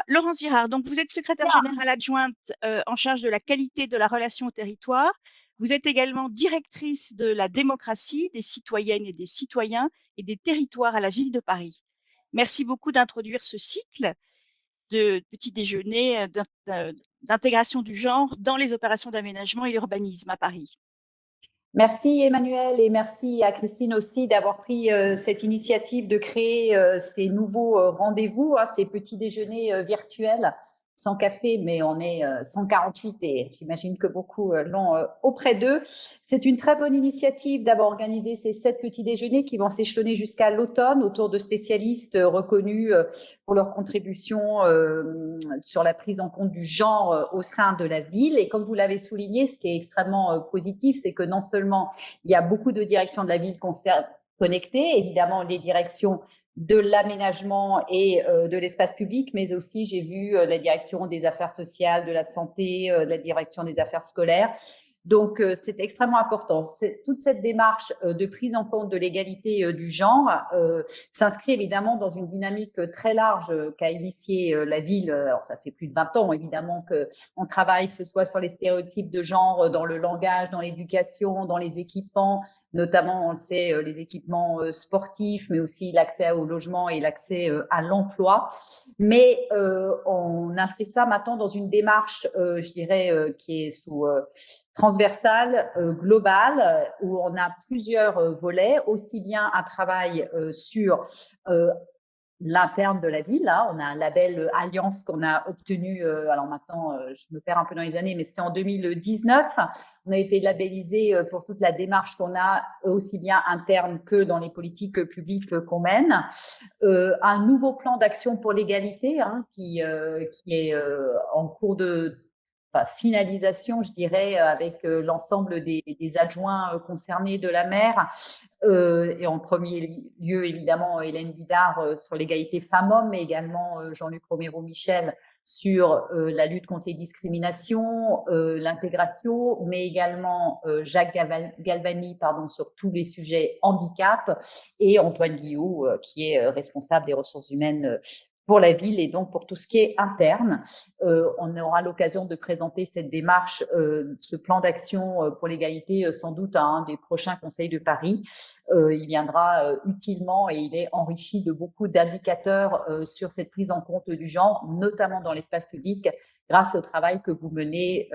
Laurence Girard, donc vous êtes secrétaire générale adjointe en charge de la qualité de la relation au territoire. Vous êtes également directrice de la démocratie, des citoyennes et des citoyens et des territoires à la ville de Paris. Merci beaucoup d'introduire ce cycle de petit déjeuner d'intégration du genre dans les opérations d'aménagement et l'urbanisme à Paris. Merci Emmanuel et merci à Christine aussi d'avoir pris cette initiative de créer ces nouveaux rendez-vous, ces petits déjeuners virtuels sans café, mais on est 148 et j'imagine que beaucoup l'ont auprès d'eux. C'est une très bonne initiative d'avoir organisé ces 7 petits déjeuners qui vont s'échelonner jusqu'à l'automne autour de spécialistes reconnus pour leur contribution sur la prise en compte du genre au sein de la ville. Et comme vous l'avez souligné, ce qui est extrêmement positif, c'est que non seulement il y a beaucoup de directions de la ville connectées, évidemment les directions de l'aménagement et de l'espace public, mais aussi j'ai vu la direction des affaires sociales, de la santé, la direction des affaires scolaires. Donc, c'est extrêmement important. Toute cette démarche de prise en compte de l'égalité du genre s'inscrit évidemment dans une dynamique très large qu'a initiée la ville. Alors, ça fait plus de 20 ans, évidemment, qu'on travaille, que ce soit sur les stéréotypes de genre, dans le langage, dans l'éducation, dans les équipements, notamment, on le sait, les équipements sportifs, mais aussi l'accès au logement et l'accès à l'emploi. Mais on inscrit ça maintenant dans une démarche, je dirais, qui est transversale, globale, où on a plusieurs volets, aussi bien un travail sur l'interne de la ville. Là, on a un label Alliance qu'on a obtenu, alors maintenant, je me perds un peu dans les années, mais c'était en 2019. On a été labellisé pour toute la démarche qu'on a, aussi bien interne que dans les politiques publiques qu'on mène. Un nouveau plan d'action pour l'égalité qui est en cours de finalisation, je dirais, avec l'ensemble des adjoints concernés de la maire, et en premier lieu, évidemment, Hélène Guidard sur l'égalité femmes-hommes, mais également Jean-Luc Romero-Michel sur la lutte contre les discriminations, l'intégration, mais également Jacques Galvani sur tous les sujets handicap, et Antoine Guillou qui est responsable des ressources humaines pour la ville et donc pour tout ce qui est interne. On aura l'occasion de présenter cette démarche, ce plan d'action pour l'égalité, sans doute à un des prochains conseils de Paris. Il viendra utilement et il est enrichi de beaucoup d'indicateurs sur cette prise en compte du genre, notamment dans l'espace public, grâce au travail que vous menez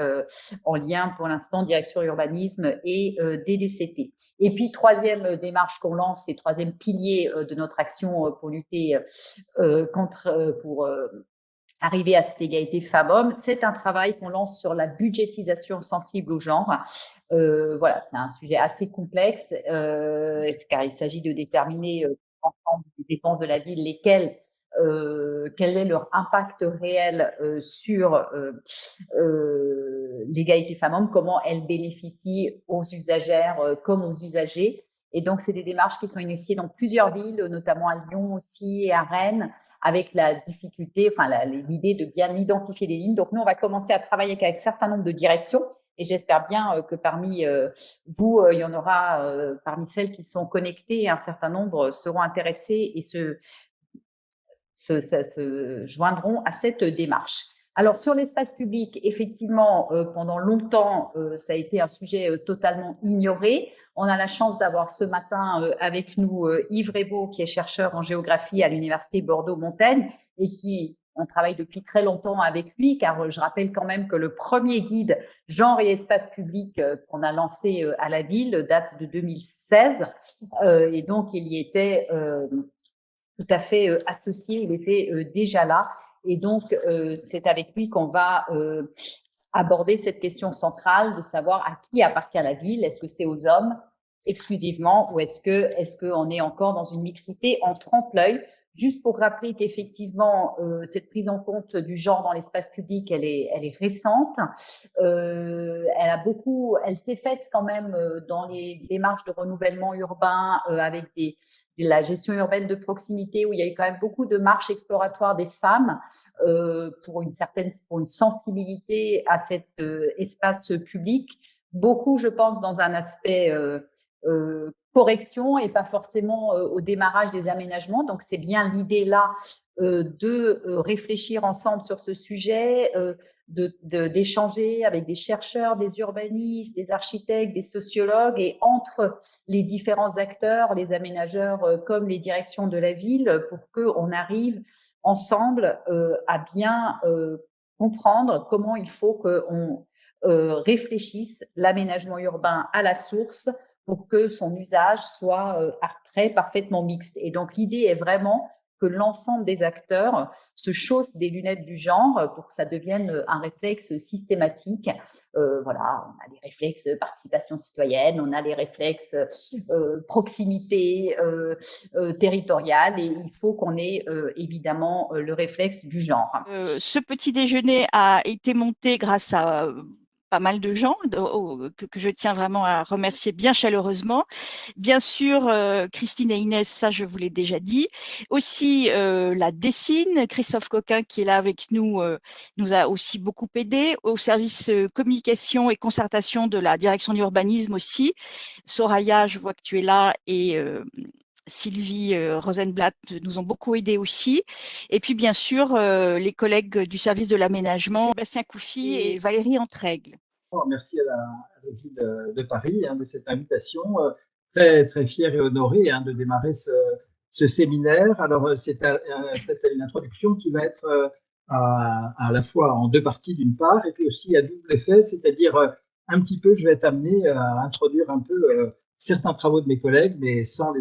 en lien pour l'instant direction urbanisme et DDCT. Et puis, troisième démarche qu'on lance et troisième pilier de notre action pour lutter pour arriver à cette égalité femmes-hommes, c'est un travail qu'on lance sur la budgétisation sensible au genre. Voilà, c'est un sujet assez complexe car il s'agit de déterminer l'ensemble des dépenses de la ville, lesquelles quel est leur impact réel sur l'égalité femmes-hommes, comment elles bénéficient aux usagères comme aux usagers. Et donc, c'est des démarches qui sont initiées dans plusieurs villes, notamment à Lyon aussi et à Rennes, avec la difficulté, l'idée de bien identifier des lignes. Donc, nous, on va commencer à travailler avec un certain nombre de directions. Et j'espère bien que parmi vous, il y en aura, parmi celles qui sont connectées, un certain nombre seront intéressées et se joindront à cette démarche. Alors, sur l'espace public, effectivement, pendant longtemps, ça a été un sujet totalement ignoré. On a la chance d'avoir ce matin avec nous Yves Rebaud, qui est chercheur en géographie à l'Université Bordeaux-Montaigne et qui, on travaille depuis très longtemps avec lui, car je rappelle quand même que le premier guide genre et espace public qu'on a lancé à la ville date de 2016. Et donc, il y était tout à fait associé, il était déjà là. Et donc, c'est avec lui qu'on va aborder cette question centrale de savoir à qui appartient la ville. Est-ce que c'est aux hommes exclusivement ou est-ce qu'on est encore dans une mixité en trompe-l'œil? Juste pour rappeler qu'effectivement, cette prise en compte du genre dans l'espace public, elle est récente. Elle s'est faite quand même dans les démarches de renouvellement urbain avec la gestion urbaine de proximité où il y a eu quand même beaucoup de marches exploratoires des femmes pour une sensibilité à cet espace public. Beaucoup, je pense, dans un aspect correction et pas forcément au démarrage des aménagements. Donc c'est bien l'idée là de réfléchir ensemble sur ce sujet, d'échanger avec des chercheurs, des urbanistes, des architectes, des sociologues et entre les différents acteurs, les aménageurs comme les directions de la ville, pour qu'on arrive ensemble à bien comprendre comment il faut qu'on réfléchisse l'aménagement urbain à la source pour que son usage soit après parfaitement mixte. Et donc l'idée est vraiment que l'ensemble des acteurs se chaussent des lunettes du genre pour que ça devienne un réflexe systématique. Voilà, on a les réflexes participation citoyenne, on a les réflexes proximité territoriale, et il faut qu'on ait évidemment le réflexe du genre. Ce petit déjeuner a été monté grâce à pas mal de gens que je tiens vraiment à remercier bien chaleureusement. Bien sûr, Christine et Inès, ça je vous l'ai déjà dit. Aussi la Dessine, Christophe Coquin qui est là avec nous, nous a aussi beaucoup aidé. Au service communication et concertation de la direction de l'urbanisme aussi. Soraya, je vois que tu es là, et Sylvie Rosenblatt nous ont beaucoup aidés aussi. Et puis, bien sûr, les collègues du service de l'aménagement, Sébastien Couffy et Valérie Entraigle. Merci à la ville de Paris de cette invitation. Très, très fier et honoré de démarrer ce séminaire. Alors, c'est une introduction qui va être à la fois en deux parties d'une part, et puis aussi à double effet, c'est-à-dire un petit peu, je vais être amené à introduire un peu certains travaux de mes collègues, mais sans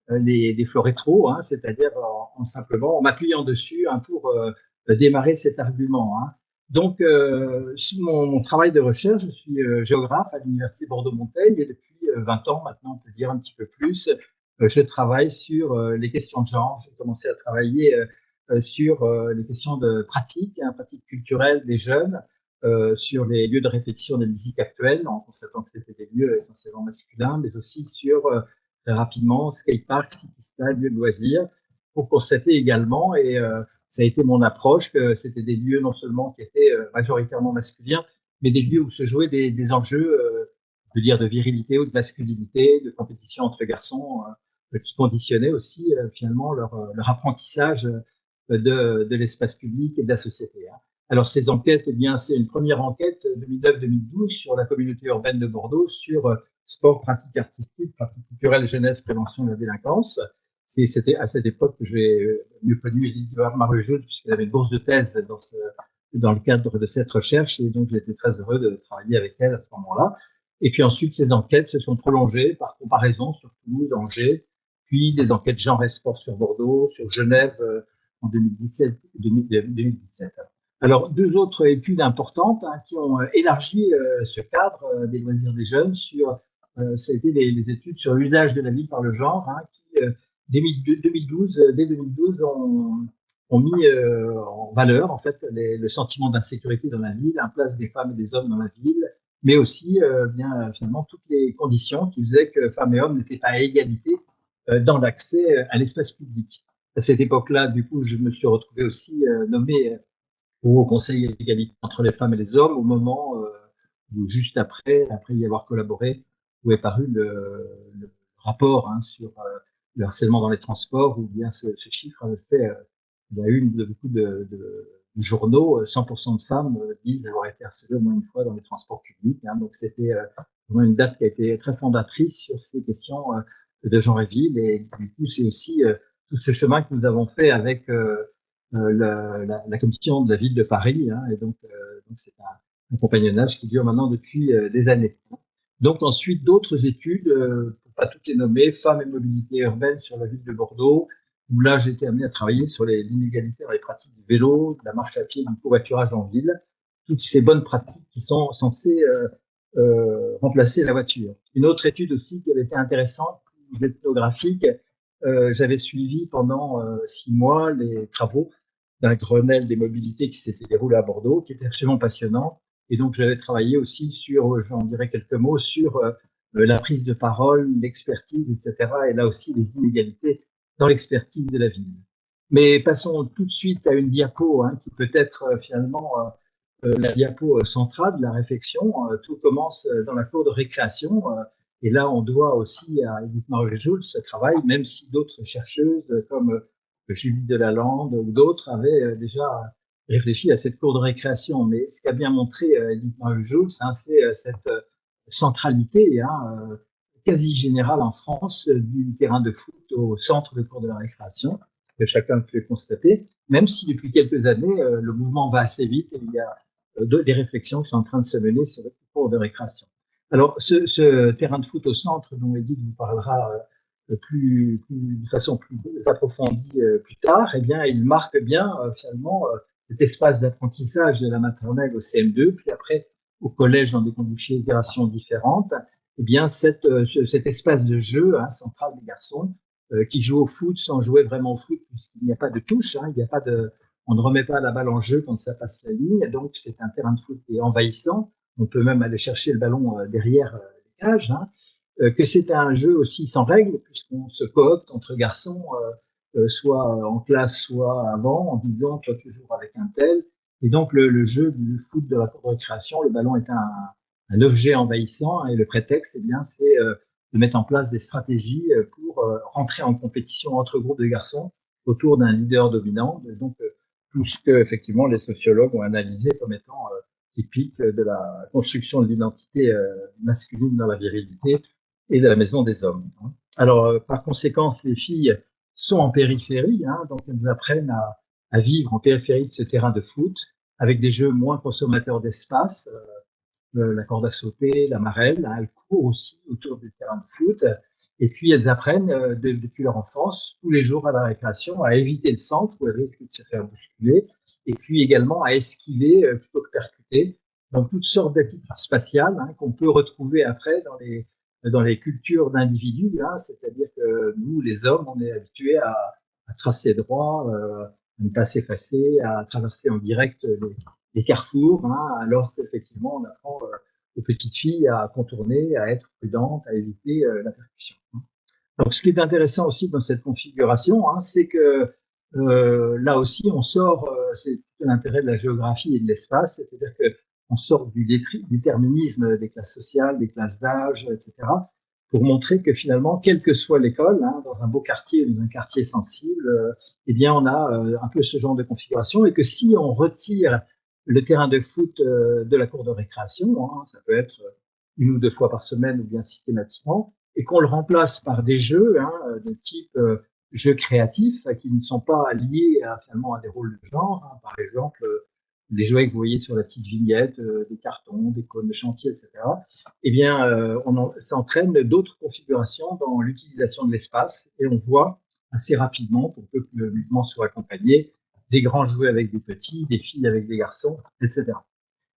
les déflorer trop, c'est-à-dire simplement en m'appuyant dessus pour démarrer cet argument. Donc, sur mon travail de recherche, je suis géographe à l'Université Bordeaux-Montaigne, et depuis 20 ans maintenant, on peut dire un petit peu plus, je travaille sur les questions de genre. J'ai commencé à travailler sur les questions de pratique, pratique culturelle des jeunes, sur les lieux de réflexion des musiques actuelles, en constatant que c'était des lieux essentiellement masculins, mais aussi sur, très rapidement, skatepark, city style, lieux de loisirs, pour constater également, et ça a été mon approche, que c'était des lieux non seulement qui étaient majoritairement masculins, mais des lieux où se jouaient des enjeux, de virilité ou de masculinité, de compétition entre garçons, qui conditionnaient aussi finalement leur apprentissage de l'espace public et de la société. Alors ces enquêtes, eh bien, c'est une première enquête 2009-2012 sur la communauté urbaine de Bordeaux, sur sport, pratique artistique, pratique culturelle, jeunesse, prévention de la délinquance. C'était à cette époque que j'ai mieux connu Édith Marlejeune, puisqu'elle avait une bourse de thèse dans le cadre de cette recherche, et donc j'étais très heureux de travailler avec elle à ce moment-là. Et puis ensuite, ces enquêtes se sont prolongées par comparaison sur Toulouse, Angers, puis des enquêtes genre et sport sur Bordeaux, sur Genève en 2017. Alors, deux autres études importantes qui ont élargi ce cadre des loisirs des jeunes sur, ça a été les études sur l'usage de la ville par le genre, qui dès 2012, ont mis en valeur en fait le sentiment d'insécurité dans la ville, la place des femmes et des hommes dans la ville, mais aussi bien finalement toutes les conditions qui faisaient que femmes et hommes n'étaient pas à égalité dans l'accès à l'espace public. À cette époque-là, du coup, je me suis retrouvé aussi nommé au Conseil d'égalité entre les femmes et les hommes, au moment où, juste après y avoir collaboré, où est paru le rapport sur le harcèlement dans les transports, où bien ce chiffre avait fait la une de beaucoup de journaux. 100% de femmes disent avoir été harcelées au moins une fois dans les transports publics. Donc c'était vraiment une date qui a été très fondatrice sur ces questions de genre et ville. Et du coup, c'est aussi tout ce chemin que nous avons fait avec la commission de la ville de Paris, et donc c'est un compagnonnage qui dure maintenant depuis des années. Donc ensuite, d'autres études, pour pas toutes les nommer, femmes et mobilité urbaine sur la ville de Bordeaux, où là j'ai été amené à travailler sur l'inégalité dans les pratiques du vélo, de la marche à pied, du covoiturage en ville, toutes ces bonnes pratiques qui sont censées remplacer la voiture. Une autre étude aussi qui avait été intéressante, plus ethnographique, j'avais suivi pendant 6 mois les travaux d'un Grenelle des mobilités qui s'était déroulé à Bordeaux, qui était absolument passionnant. Et donc, j'avais travaillé aussi sur, j'en dirais quelques mots, sur la prise de parole, l'expertise, etc. Et là aussi, les inégalités dans l'expertise de la ville. Mais passons tout de suite à une diapo qui peut être finalement la diapo centrale de la réflexion. Tout commence dans la cour de récréation Et là, on doit aussi à Edith Marguet-Jules ce travail, même si d'autres chercheuses comme Julie Delalande ou d'autres avaient déjà réfléchi à cette cour de récréation. Mais ce qu'a bien montré Edith Marguet-Jules, hein, c'est cette centralité quasi générale en France du terrain de foot au centre de cour de la récréation, que chacun peut constater, même si depuis quelques années, le mouvement va assez vite et il y a des réflexions qui sont en train de se mener sur le cours de récréation. Alors, ce terrain de foot au centre, dont Edith vous parlera de façon plus approfondie plus tard, eh bien, il marque bien finalement cet espace d'apprentissage de la maternelle au CM2, puis après au collège dans des configurations différentes. Eh bien, cet espace de jeu central des garçons qui jouent au foot sans jouer vraiment au foot, puisqu'il n'y a pas de touche, il n'y a pas de, on ne remet pas la balle en jeu quand ça passe la ligne, donc c'est un terrain de foot qui est envahissant. On peut même aller chercher le ballon derrière les cages, que c'est un jeu aussi sans règles, puisqu'on se coopte entre garçons, soit en classe, soit avant, en disant toi tu joues avec un tel. Et donc le jeu du foot de la cour de récréation, le ballon est un objet envahissant, et le prétexte, eh bien, c'est de mettre en place des stratégies pour rentrer en compétition entre groupes de garçons autour d'un leader dominant. Donc tout ce que effectivement les sociologues ont analysé comme étant typique de la construction de l'identité masculine dans la virilité et de la maison des hommes. Alors, par conséquent, les filles sont en périphérie, donc elles apprennent à vivre en périphérie de ce terrain de foot, avec des jeux moins consommateurs d'espace, la corde à sauter, la marelle, elles courent aussi autour du terrain de foot, et puis elles apprennent depuis leur enfance, tous les jours à la récréation, à éviter le centre où elles risquent de se faire bousculer, et puis également à esquiver plutôt que percuter, dans toutes sortes d'attitudes spatiales qu'on peut retrouver après dans les cultures d'individus, c'est-à-dire que nous, les hommes, on est habitués à tracer droit, à ne pas s'effacer, à traverser en direct les carrefours, alors qu'effectivement, on apprend aux petites filles à contourner, à être prudentes, à éviter la percussion. Donc, ce qui est intéressant aussi dans cette configuration, c'est que là aussi, on sort, c'est tout l'intérêt de la géographie et de l'espace, c'est-à-dire que on sort du déterminisme des classes sociales, des classes d'âge, etc., pour montrer que finalement, quelle que soit l'école, dans un beau quartier ou dans un quartier sensible, eh bien, on a un peu ce genre de configuration, et que si on retire le terrain de foot de la cour de récréation, ça peut être une ou deux fois par semaine ou bien systématiquement, et qu'on le remplace par des jeux de type jeux créatifs qui ne sont pas liés finalement à des rôles de genre, par exemple les jouets que vous voyez sur la petite vignette, des cartons, des cônes de chantier, etc. Eh bien, ça entraîne d'autres configurations dans l'utilisation de l'espace, et on voit assez rapidement, pour peu que le mouvement soit accompagné, des grands jouets avec des petits, des filles avec des garçons, etc.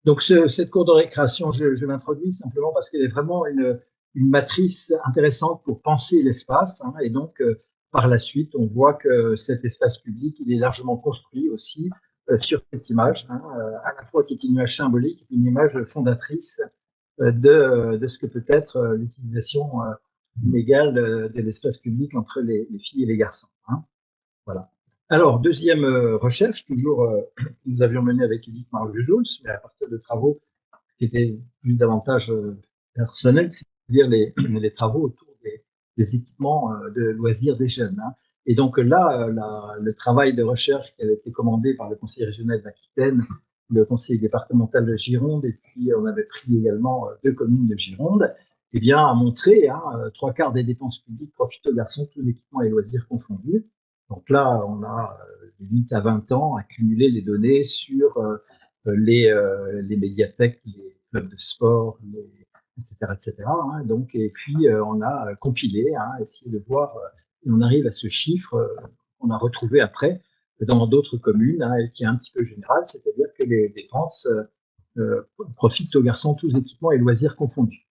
Donc, cette cour de récréation, je l'introduis simplement parce qu'elle est vraiment une matrice intéressante pour penser l'espace, et donc, par la suite, on voit que cet espace public, il est largement construit aussi sur cette image, à la fois qui est une image symbolique, une image fondatrice de ce que peut être l'utilisation inégale de l'espace public entre les filles et les garçons. Voilà. Alors, deuxième recherche, toujours que nous avions menée avec Edith Marguet-Jules, mais à partir de travaux qui étaient plus davantage personnels, c'est-à-dire les travaux autour des équipements de loisirs des jeunes. Et donc là, le travail de recherche qui avait été commandé par le Conseil régional d'Aquitaine, le Conseil départemental de Gironde, et puis on avait pris également 2 communes de Gironde, eh bien, a montré 3/4 des dépenses publiques profitent aux garçons, tous équipements et loisirs confondus. Donc là, on a 8 à 20 ans à cumuler les données sur les médiathèques, les clubs de sport, etc., etc. Donc, et puis on a compilé, essayé de voir, et on arrive à ce chiffre qu'on a retrouvé après dans d'autres communes, et qui est un petit peu général, c'est-à-dire que les dépenses profitent aux garçons tous équipements et loisirs confondus.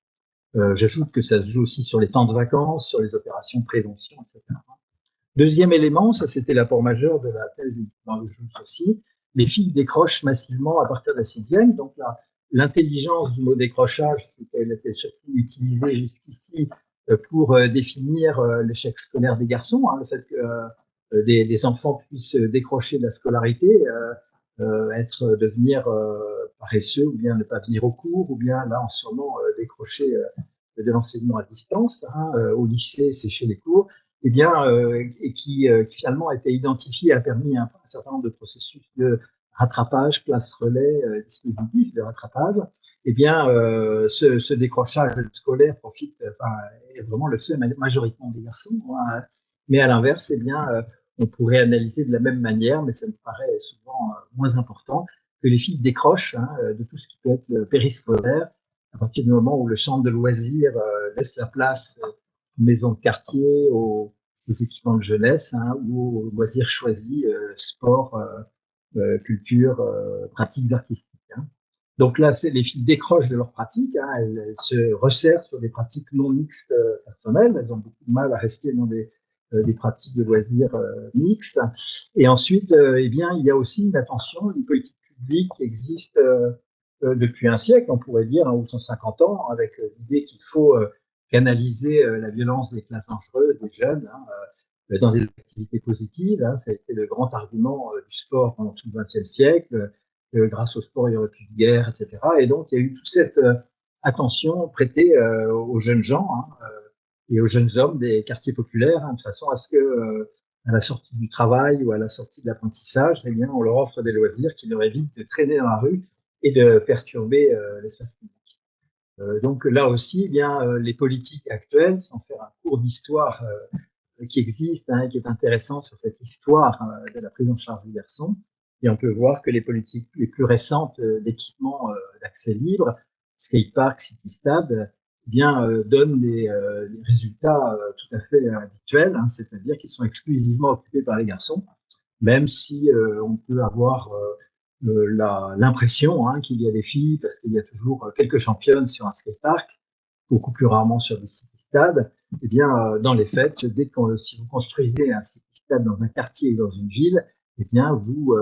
J'ajoute que ça se joue aussi sur les temps de vacances, sur les opérations de prévention, etc. Deuxième élément, ça c'était l'apport majeur de la thèse dans le jeu aussi, les filles décrochent massivement à partir de la 6e, donc l'intelligence du mot décrochage, c'est qu'elle était surtout utilisée jusqu'ici pour définir l'échec scolaire des garçons, le fait que des enfants puissent décrocher de la scolarité, devenir paresseux, ou bien ne pas venir au cours, ou bien là en ce moment décrocher de l'enseignement à distance, hein, au lycée, sécher les cours, eh bien, et qui finalement a été identifié, a permis un certain nombre de processus de rattrapage, classe relais, dispositifs de rattrapage. Eh bien, ce décrochage scolaire profite, est vraiment le fait majoritairement des garçons, hein. Mais à l'inverse, eh bien, on pourrait analyser de la même manière, mais ça me paraît souvent moins important, que les filles décrochent, hein, de tout ce qui peut être périscolaire, à partir du moment où le centre de loisirs laisse la place aux maisons de quartier, aux équipements de jeunesse, hein, ou aux loisirs choisis, sport, culture, pratiques artistiques. Hein. Donc là, les filles décrochent de leurs pratiques, hein, elles se resserrent sur des pratiques non mixtes personnelles, elles ont beaucoup de mal à rester dans des pratiques de loisirs mixtes. Et ensuite, eh bien, il y a aussi une attention, une politique publique qui existe depuis un siècle, on pourrait dire, hein, ou 150 ans, avec l'idée qu'il faut canaliser la violence des classes dangereuses, des jeunes, hein, dans des activités positives. Hein, ça a été le grand argument du sport pendant tout le XXe siècle. Grâce au sport, il n'y aurait plus de guerre, etc. Et donc, il y a eu toute cette attention prêtée aux jeunes gens, hein, et aux jeunes hommes des quartiers populaires, hein, de façon à ce que, à la sortie du travail ou à la sortie de l'apprentissage, eh bien, on leur offre des loisirs qui leur évitent de traîner dans la rue et de perturber l'espace public. Donc là aussi, eh bien, les politiques actuelles, sans faire un cours d'histoire qui existe, hein, qui est intéressant sur cette histoire de la prise en charge des garçons. Et on peut voir que les politiques les plus récentes d'équipement d'accès libre, skatepark, city-stade, eh bien, donnent des résultats tout à fait habituels, hein, c'est-à-dire qu'ils sont exclusivement occupés par les garçons, même si on peut avoir l'impression hein, qu'il y a des filles, parce qu'il y a toujours quelques championnes sur un skatepark, beaucoup plus rarement sur des city-stades. Eh bien, dans les faits, si vous construisez un city-stade dans un quartier ou dans une ville, eh bien, vous,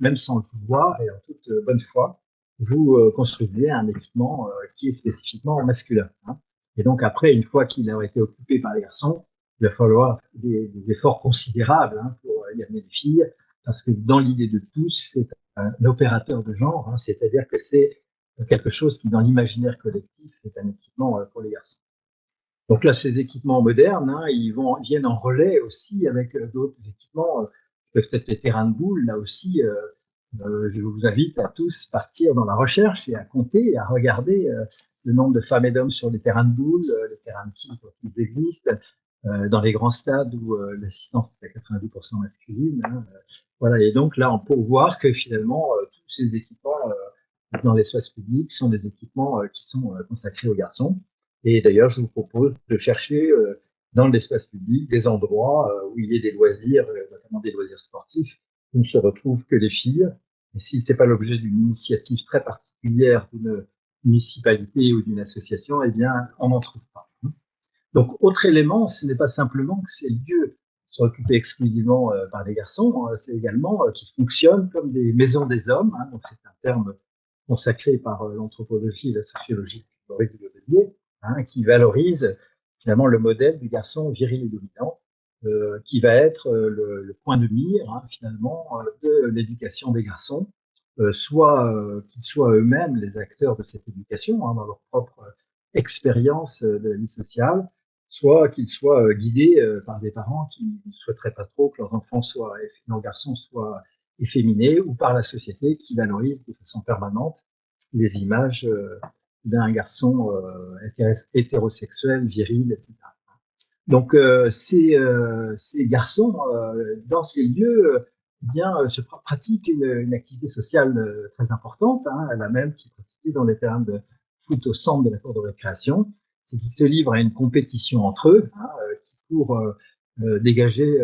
même sans le vouloir et en toute bonne foi, vous construisez un équipement qui est spécifiquement masculin. Hein. Et donc après, une fois qu'il a été occupé par les garçons, il va falloir des efforts considérables hein, pour y amener les filles, parce que dans l'idée de tous, c'est un opérateur de genre, hein, c'est-à-dire que c'est quelque chose qui, dans l'imaginaire collectif, est un équipement pour les garçons. Donc là, ces équipements modernes, hein, viennent en relais aussi avec d'autres équipements, qui peuvent être les terrains de boules. Là aussi, je vous invite à tous partir dans la recherche et à compter et à regarder le nombre de femmes et d'hommes sur les terrains de boules, les terrains de quilles quand ils existent, dans les grands stades où l'assistance est à 90% masculine. Hein, voilà. Et donc là, on peut voir que finalement, tous ces équipements dans l'espace public sont des équipements qui sont consacrés aux garçons. Et d'ailleurs, je vous propose de chercher dans l'espace public des endroits où il y ait des loisirs, notamment des loisirs sportifs, où ne se retrouvent que les filles. Et si ce n'est pas l'objet d'une initiative très particulière d'une municipalité ou d'une association, eh bien, on n'en trouve pas. Donc, autre élément, ce n'est pas simplement que ces lieux sont occupés exclusivement par les garçons, c'est également qu'ils fonctionnent comme des maisons des hommes. Hein, donc, c'est un terme consacré par l'anthropologie et la sociologie de Maurice Lebellier, hein, qui valorise finalement le modèle du garçon viril et dominant, qui va être le point de mire hein, finalement de l'éducation des garçons, soit qu'ils soient eux-mêmes les acteurs de cette éducation hein, dans leur propre expérience de la vie sociale, soit qu'ils soient guidés par des parents qui ne souhaiteraient pas trop que leurs garçons soient efféminés, ou par la société qui valorise de façon permanente les images d'un garçon hétérosexuel, viril, etc. Donc ces garçons, dans ces lieux, bien, se pratiquent une activité sociale très importante, hein, la même qui est pratiquée dans les terrains de foot au centre de la cour de récréation, c'est qu'ils se livrent à une compétition entre eux, hein, pour dégager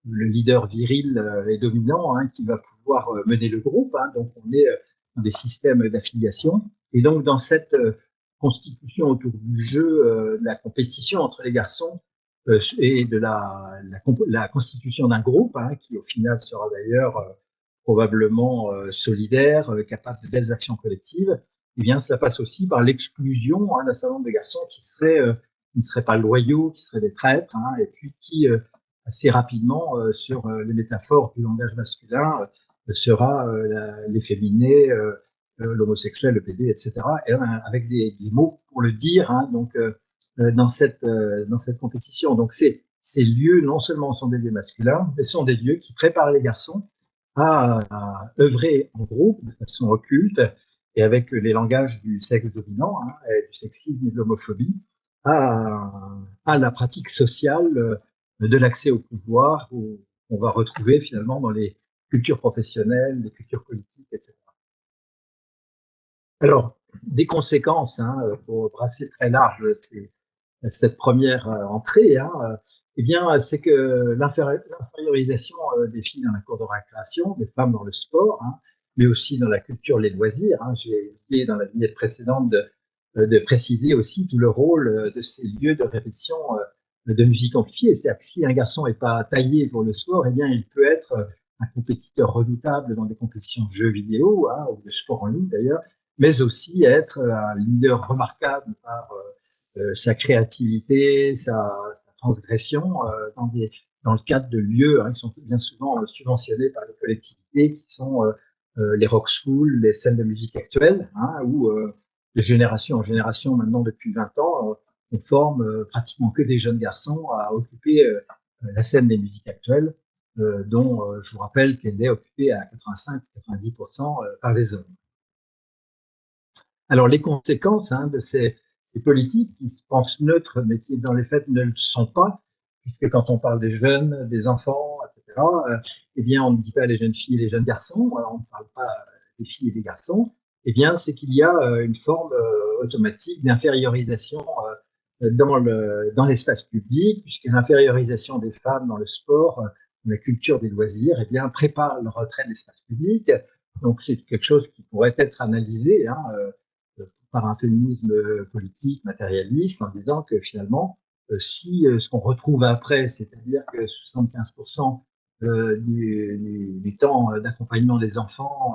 le leader viril et dominant hein, qui va pouvoir mener le groupe. Hein, donc on est dans des systèmes d'affiliation. Et donc dans cette constitution autour du jeu, de la compétition entre les garçons et de la constitution d'un groupe, hein, qui au final sera d'ailleurs probablement solidaire, capable de belles actions collectives, eh bien cela passe aussi par l'exclusion hein, d'un certain nombre de garçons qui ne seraient pas loyaux, qui seraient des traîtres, hein, et puis qui assez rapidement, sur les métaphores du langage masculin, sera l'efféminé, l'homosexuel, le PD, etc. Et avec des mots pour le dire, hein, donc dans cette compétition. Donc ces lieux non seulement sont des lieux masculins, mais sont des lieux qui préparent les garçons à œuvrer en groupe de façon occulte et avec les langages du sexe dominant, hein, et du sexisme et de l'homophobie, à la pratique sociale de l'accès au pouvoir, où on va retrouver finalement dans les cultures professionnelles, les cultures politiques, etc. Alors, des conséquences, hein, pour brasser très large cette première entrée, hein, eh bien, c'est que l'infériorisation des filles dans la cour de récréation, des femmes dans le sport, hein, mais aussi dans la culture, les loisirs. Hein, j'ai oublié dans la vignette précédente de préciser aussi tout le rôle de ces lieux de répétition de musique amplifiée. C'est-à-dire que si un garçon n'est pas taillé pour le sport, eh bien, il peut être un compétiteur redoutable dans des compétitions de jeux vidéo, hein, ou de sport en ligne d'ailleurs, mais aussi être un leader remarquable par sa créativité, sa transgression dans le cadre de lieux, hein, qui sont bien souvent subventionnés par les collectivités, qui sont les rock schools, les scènes de musique actuelles, hein, où de génération en génération, maintenant depuis 20 ans, on forme pratiquement que des jeunes garçons à occuper la scène des musiques actuelles, dont je vous rappelle qu'elle est occupée à 85-90% par les hommes. Alors les conséquences, hein, de ces politiques qui se pensent neutres, mais qui dans les faits ne le sont pas, puisque quand on parle des jeunes, des enfants, etc., eh bien on ne dit pas les jeunes filles et les jeunes garçons, on ne parle pas des filles et des garçons, eh bien c'est qu'il y a une forme automatique d'infériorisation dans l'espace public, puisque l'infériorisation des femmes dans le sport, la culture des loisirs, eh bien prépare le retrait de l'espace public. Donc c'est quelque chose qui pourrait être analysé, hein, par un féminisme politique, matérialiste, en disant que finalement, si ce qu'on retrouve après, c'est-à-dire que 75% du temps d'accompagnement des enfants,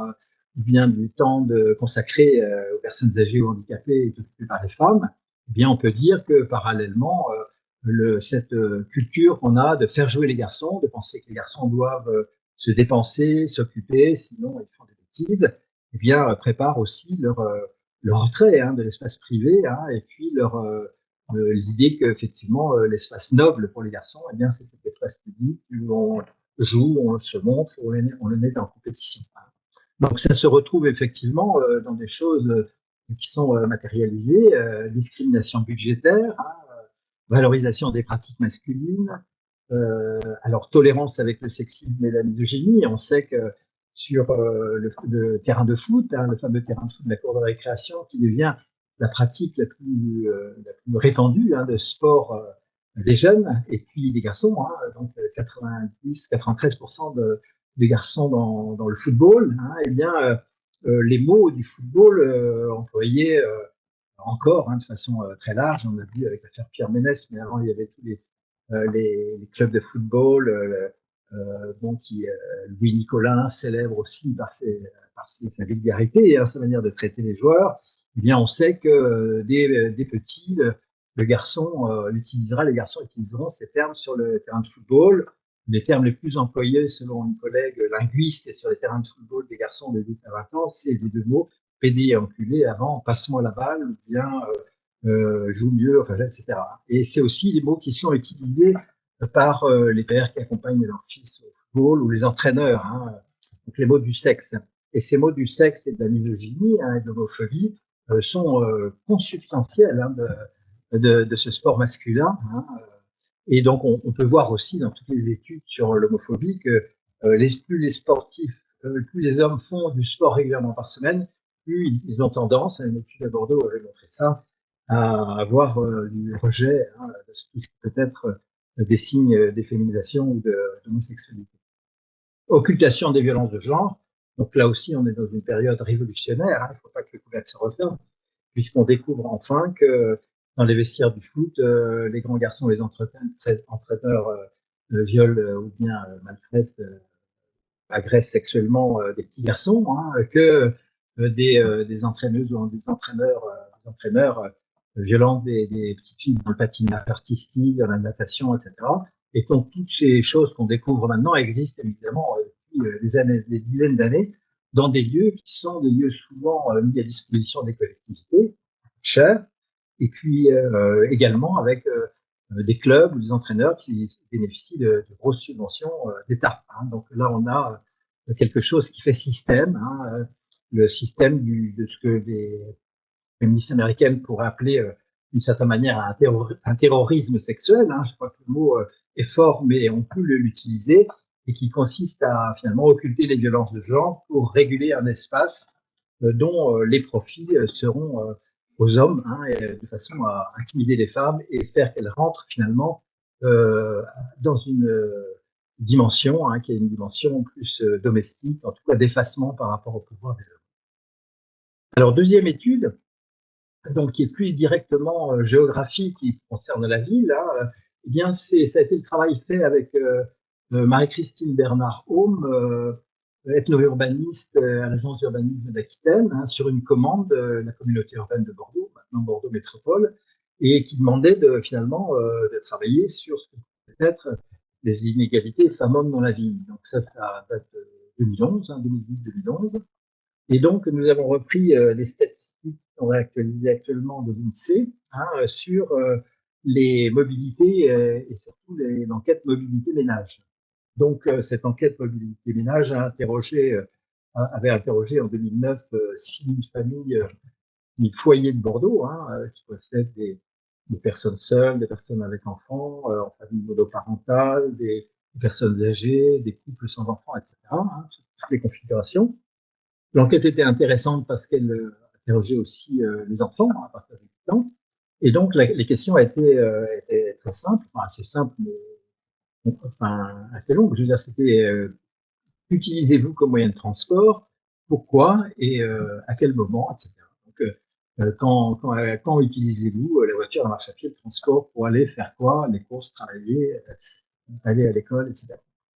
ou bien du temps consacré aux personnes âgées ou handicapées est occupé par les femmes, eh bien on peut dire que parallèlement, cette culture qu'on a de faire jouer les garçons, de penser que les garçons doivent se dépenser, s'occuper, sinon ils font des bêtises, eh bien prépare aussi leur retrait, hein, de l'espace privé, hein, et puis l'idée qu'effectivement l'espace noble pour les garçons, eh bien c'est cet espace public où on joue, on se montre, on le met en compétition. Donc ça se retrouve effectivement dans des choses qui sont matérialisées, discrimination budgétaire, hein, valorisation des pratiques masculines, alors tolérance avec le sexisme et la misogynie. On sait que sur le terrain de foot, hein, le fameux terrain de foot de la cour de récréation, qui devient la pratique la plus répandue, hein, de sport des jeunes et puis des garçons, hein, donc 90-93% des garçons dans le football, hein, eh bien les mots du football employés encore, hein, de façon très large. On a vu avec l'affaire Pierre Ménès, mais avant il y avait tous les clubs de football, Louis Nicolin célèbre aussi par sa vulgarité, hein, sa manière de traiter les joueurs. Eh bien, on sait que des petits, les garçons utiliseront ces termes sur le terrain de football. Les termes les plus employés, selon une collègue linguiste, sur les terrains de football des garçons de 8 à 20 ans, c'est les deux mots pédé et enculé avant passe-moi la balle, ou bien joue mieux, enfin, etc. Et c'est aussi les mots qui sont utilisés par les pères qui accompagnent leurs fils au football, ou les entraîneurs, hein, donc les mots du sexe. Et ces mots du sexe et de la misogynie, hein, et de l'homophobie sont consubstantiels, hein, de ce sport masculin, hein. Et donc on peut voir aussi dans toutes les études sur l'homophobie que plus les sportifs, plus les hommes font du sport régulièrement par semaine, plus ils ont tendance, une étude à Bordeaux avait montré ça, à avoir du rejet, hein, de tout ce qui peut être des signes d'efféminisation ou d'homosexualité. Occultation des violences de genre. Donc là aussi, on est dans une période révolutionnaire, hein, il ne faut pas que le couvercle se referme, puisqu'on découvre enfin que dans les vestiaires du foot, les grands garçons, les entraîneurs violent ou bien maltraitent, agressent sexuellement des petits garçons, hein, que des entraîneuses ou des entraîneurs violentent des petites filles dans le patinage artistique, dans la natation, etc. Et donc toutes ces choses qu'on découvre maintenant existent évidemment depuis des dizaines d'années, dans des lieux qui sont des lieux souvent mis à disposition des collectivités, chers, et puis également avec des clubs ou des entraîneurs qui bénéficient de grosses subventions d'État. Hein. Donc là, on a quelque chose qui fait système, hein, le système de ce que les féministes américaines pourraient appeler d'une certaine manière un terrorisme sexuel. Hein. Je crois que le mot est fort, mais on peut l'utiliser, et qui consiste à finalement occulter les violences de genre pour réguler un espace dont les profits seront aux hommes, hein, de façon à intimider les femmes et faire qu'elles rentrent finalement dans une dimension qui est une dimension plus domestique, en tout cas d'effacement par rapport au pouvoir des hommes. Alors, deuxième étude, donc qui est plus directement géographique, qui concerne la ville, hein, eh bien ça a été le travail fait avec Marie-Christine Bernard-Haume, ethno-urbaniste à l'agence d'urbanisme d'Aquitaine, hein, sur une commande de la communauté urbaine de Bordeaux, maintenant Bordeaux Métropole, et qui demandait finalement de travailler sur ce que peut être les inégalités femmes-hommes dans la ville. Donc ça date de 2011, hein, 2010-2011. Et donc, nous avons repris les statistiques qui sont réactualisées actuellement de l'INSEE sur les mobilités et surtout l'enquête mobilité ménage. Donc, cette enquête mobilité ménage avait interrogé en 2009 6 000 familles, 6 000 foyers de Bordeaux, qui possèdent des personnes seules, des personnes avec enfants, en famille monoparentale, des personnes âgées, des couples sans enfants, etc. Toutes les configurations. L'enquête était intéressante parce qu'elle interrogeait aussi les enfants à partir de 8 ans. Et donc, les questions étaient très simples, assez simples, mais assez longues. Je veux dire, c'était utilisez-vous comme moyen de transport, pourquoi et à quel moment, etc. Donc, quand utilisez-vous la voiture, la marche à pied, le transport pour aller faire quoi, les courses, travailler, aller à l'école, etc.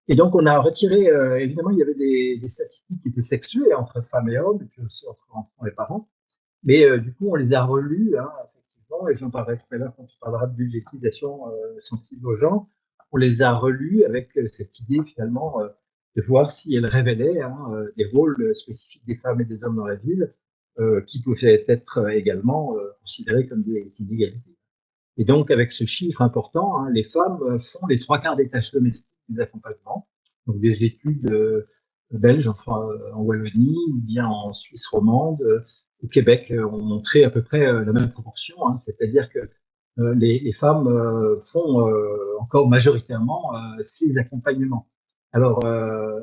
Et donc, on a retiré, évidemment, il y avait des statistiques qui étaient sexuées entre femmes et hommes, et puis aussi entre enfants et parents. Mais du coup, on les a relus, effectivement, et j'en parlerai tout à l'heure quand on parlera de budgétisation sensible aux gens. On les a relus avec cette idée, finalement, de voir si elles révélaient des rôles spécifiques des femmes et des hommes dans la ville, qui pouvaient être également considérés comme des inégalités. Et donc, avec ce chiffre important, les femmes font les 3/4 des tâches domestiques des accompagnements. Donc, des études belges, enfin, en Wallonie, ou bien en Suisse romande, au Québec, ont montré à peu près la même proportion. C'est-à-dire que les femmes font encore majoritairement ces accompagnements. Alors,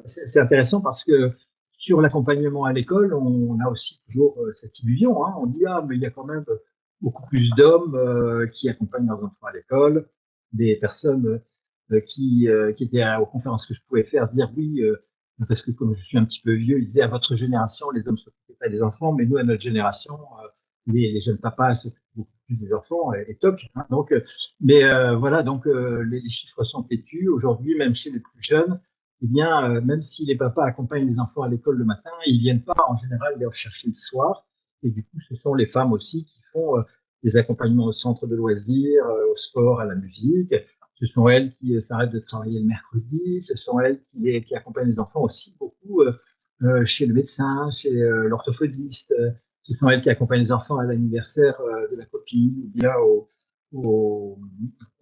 c'est intéressant parce que sur l'accompagnement à l'école, on a aussi toujours cette illusion. On dit, mais il y a quand même beaucoup plus d'hommes qui accompagnent leurs enfants à l'école, des personnes qui étaient aux conférences que je pouvais faire dire oui, parce que comme je suis un petit peu vieux, ils disaient à votre génération, les hommes s'occupaient pas des enfants, mais nous, à notre génération, les jeunes papas s'occupent beaucoup plus des enfants, et toc. Donc, voilà, donc les chiffres sont têtus. Aujourd'hui, même chez les plus jeunes, eh bien, même si les papas accompagnent les enfants à l'école le matin, ils viennent pas en général les rechercher le soir. Et du coup, ce sont les femmes aussi qui font des accompagnements au centre de loisirs, au sport, à la musique. Ce sont elles qui s'arrêtent de travailler le mercredi. Ce sont elles qui accompagnent les enfants aussi beaucoup chez le médecin, chez l'orthophoniste. Ce sont elles qui accompagnent les enfants à l'anniversaire de la copine ou bien aux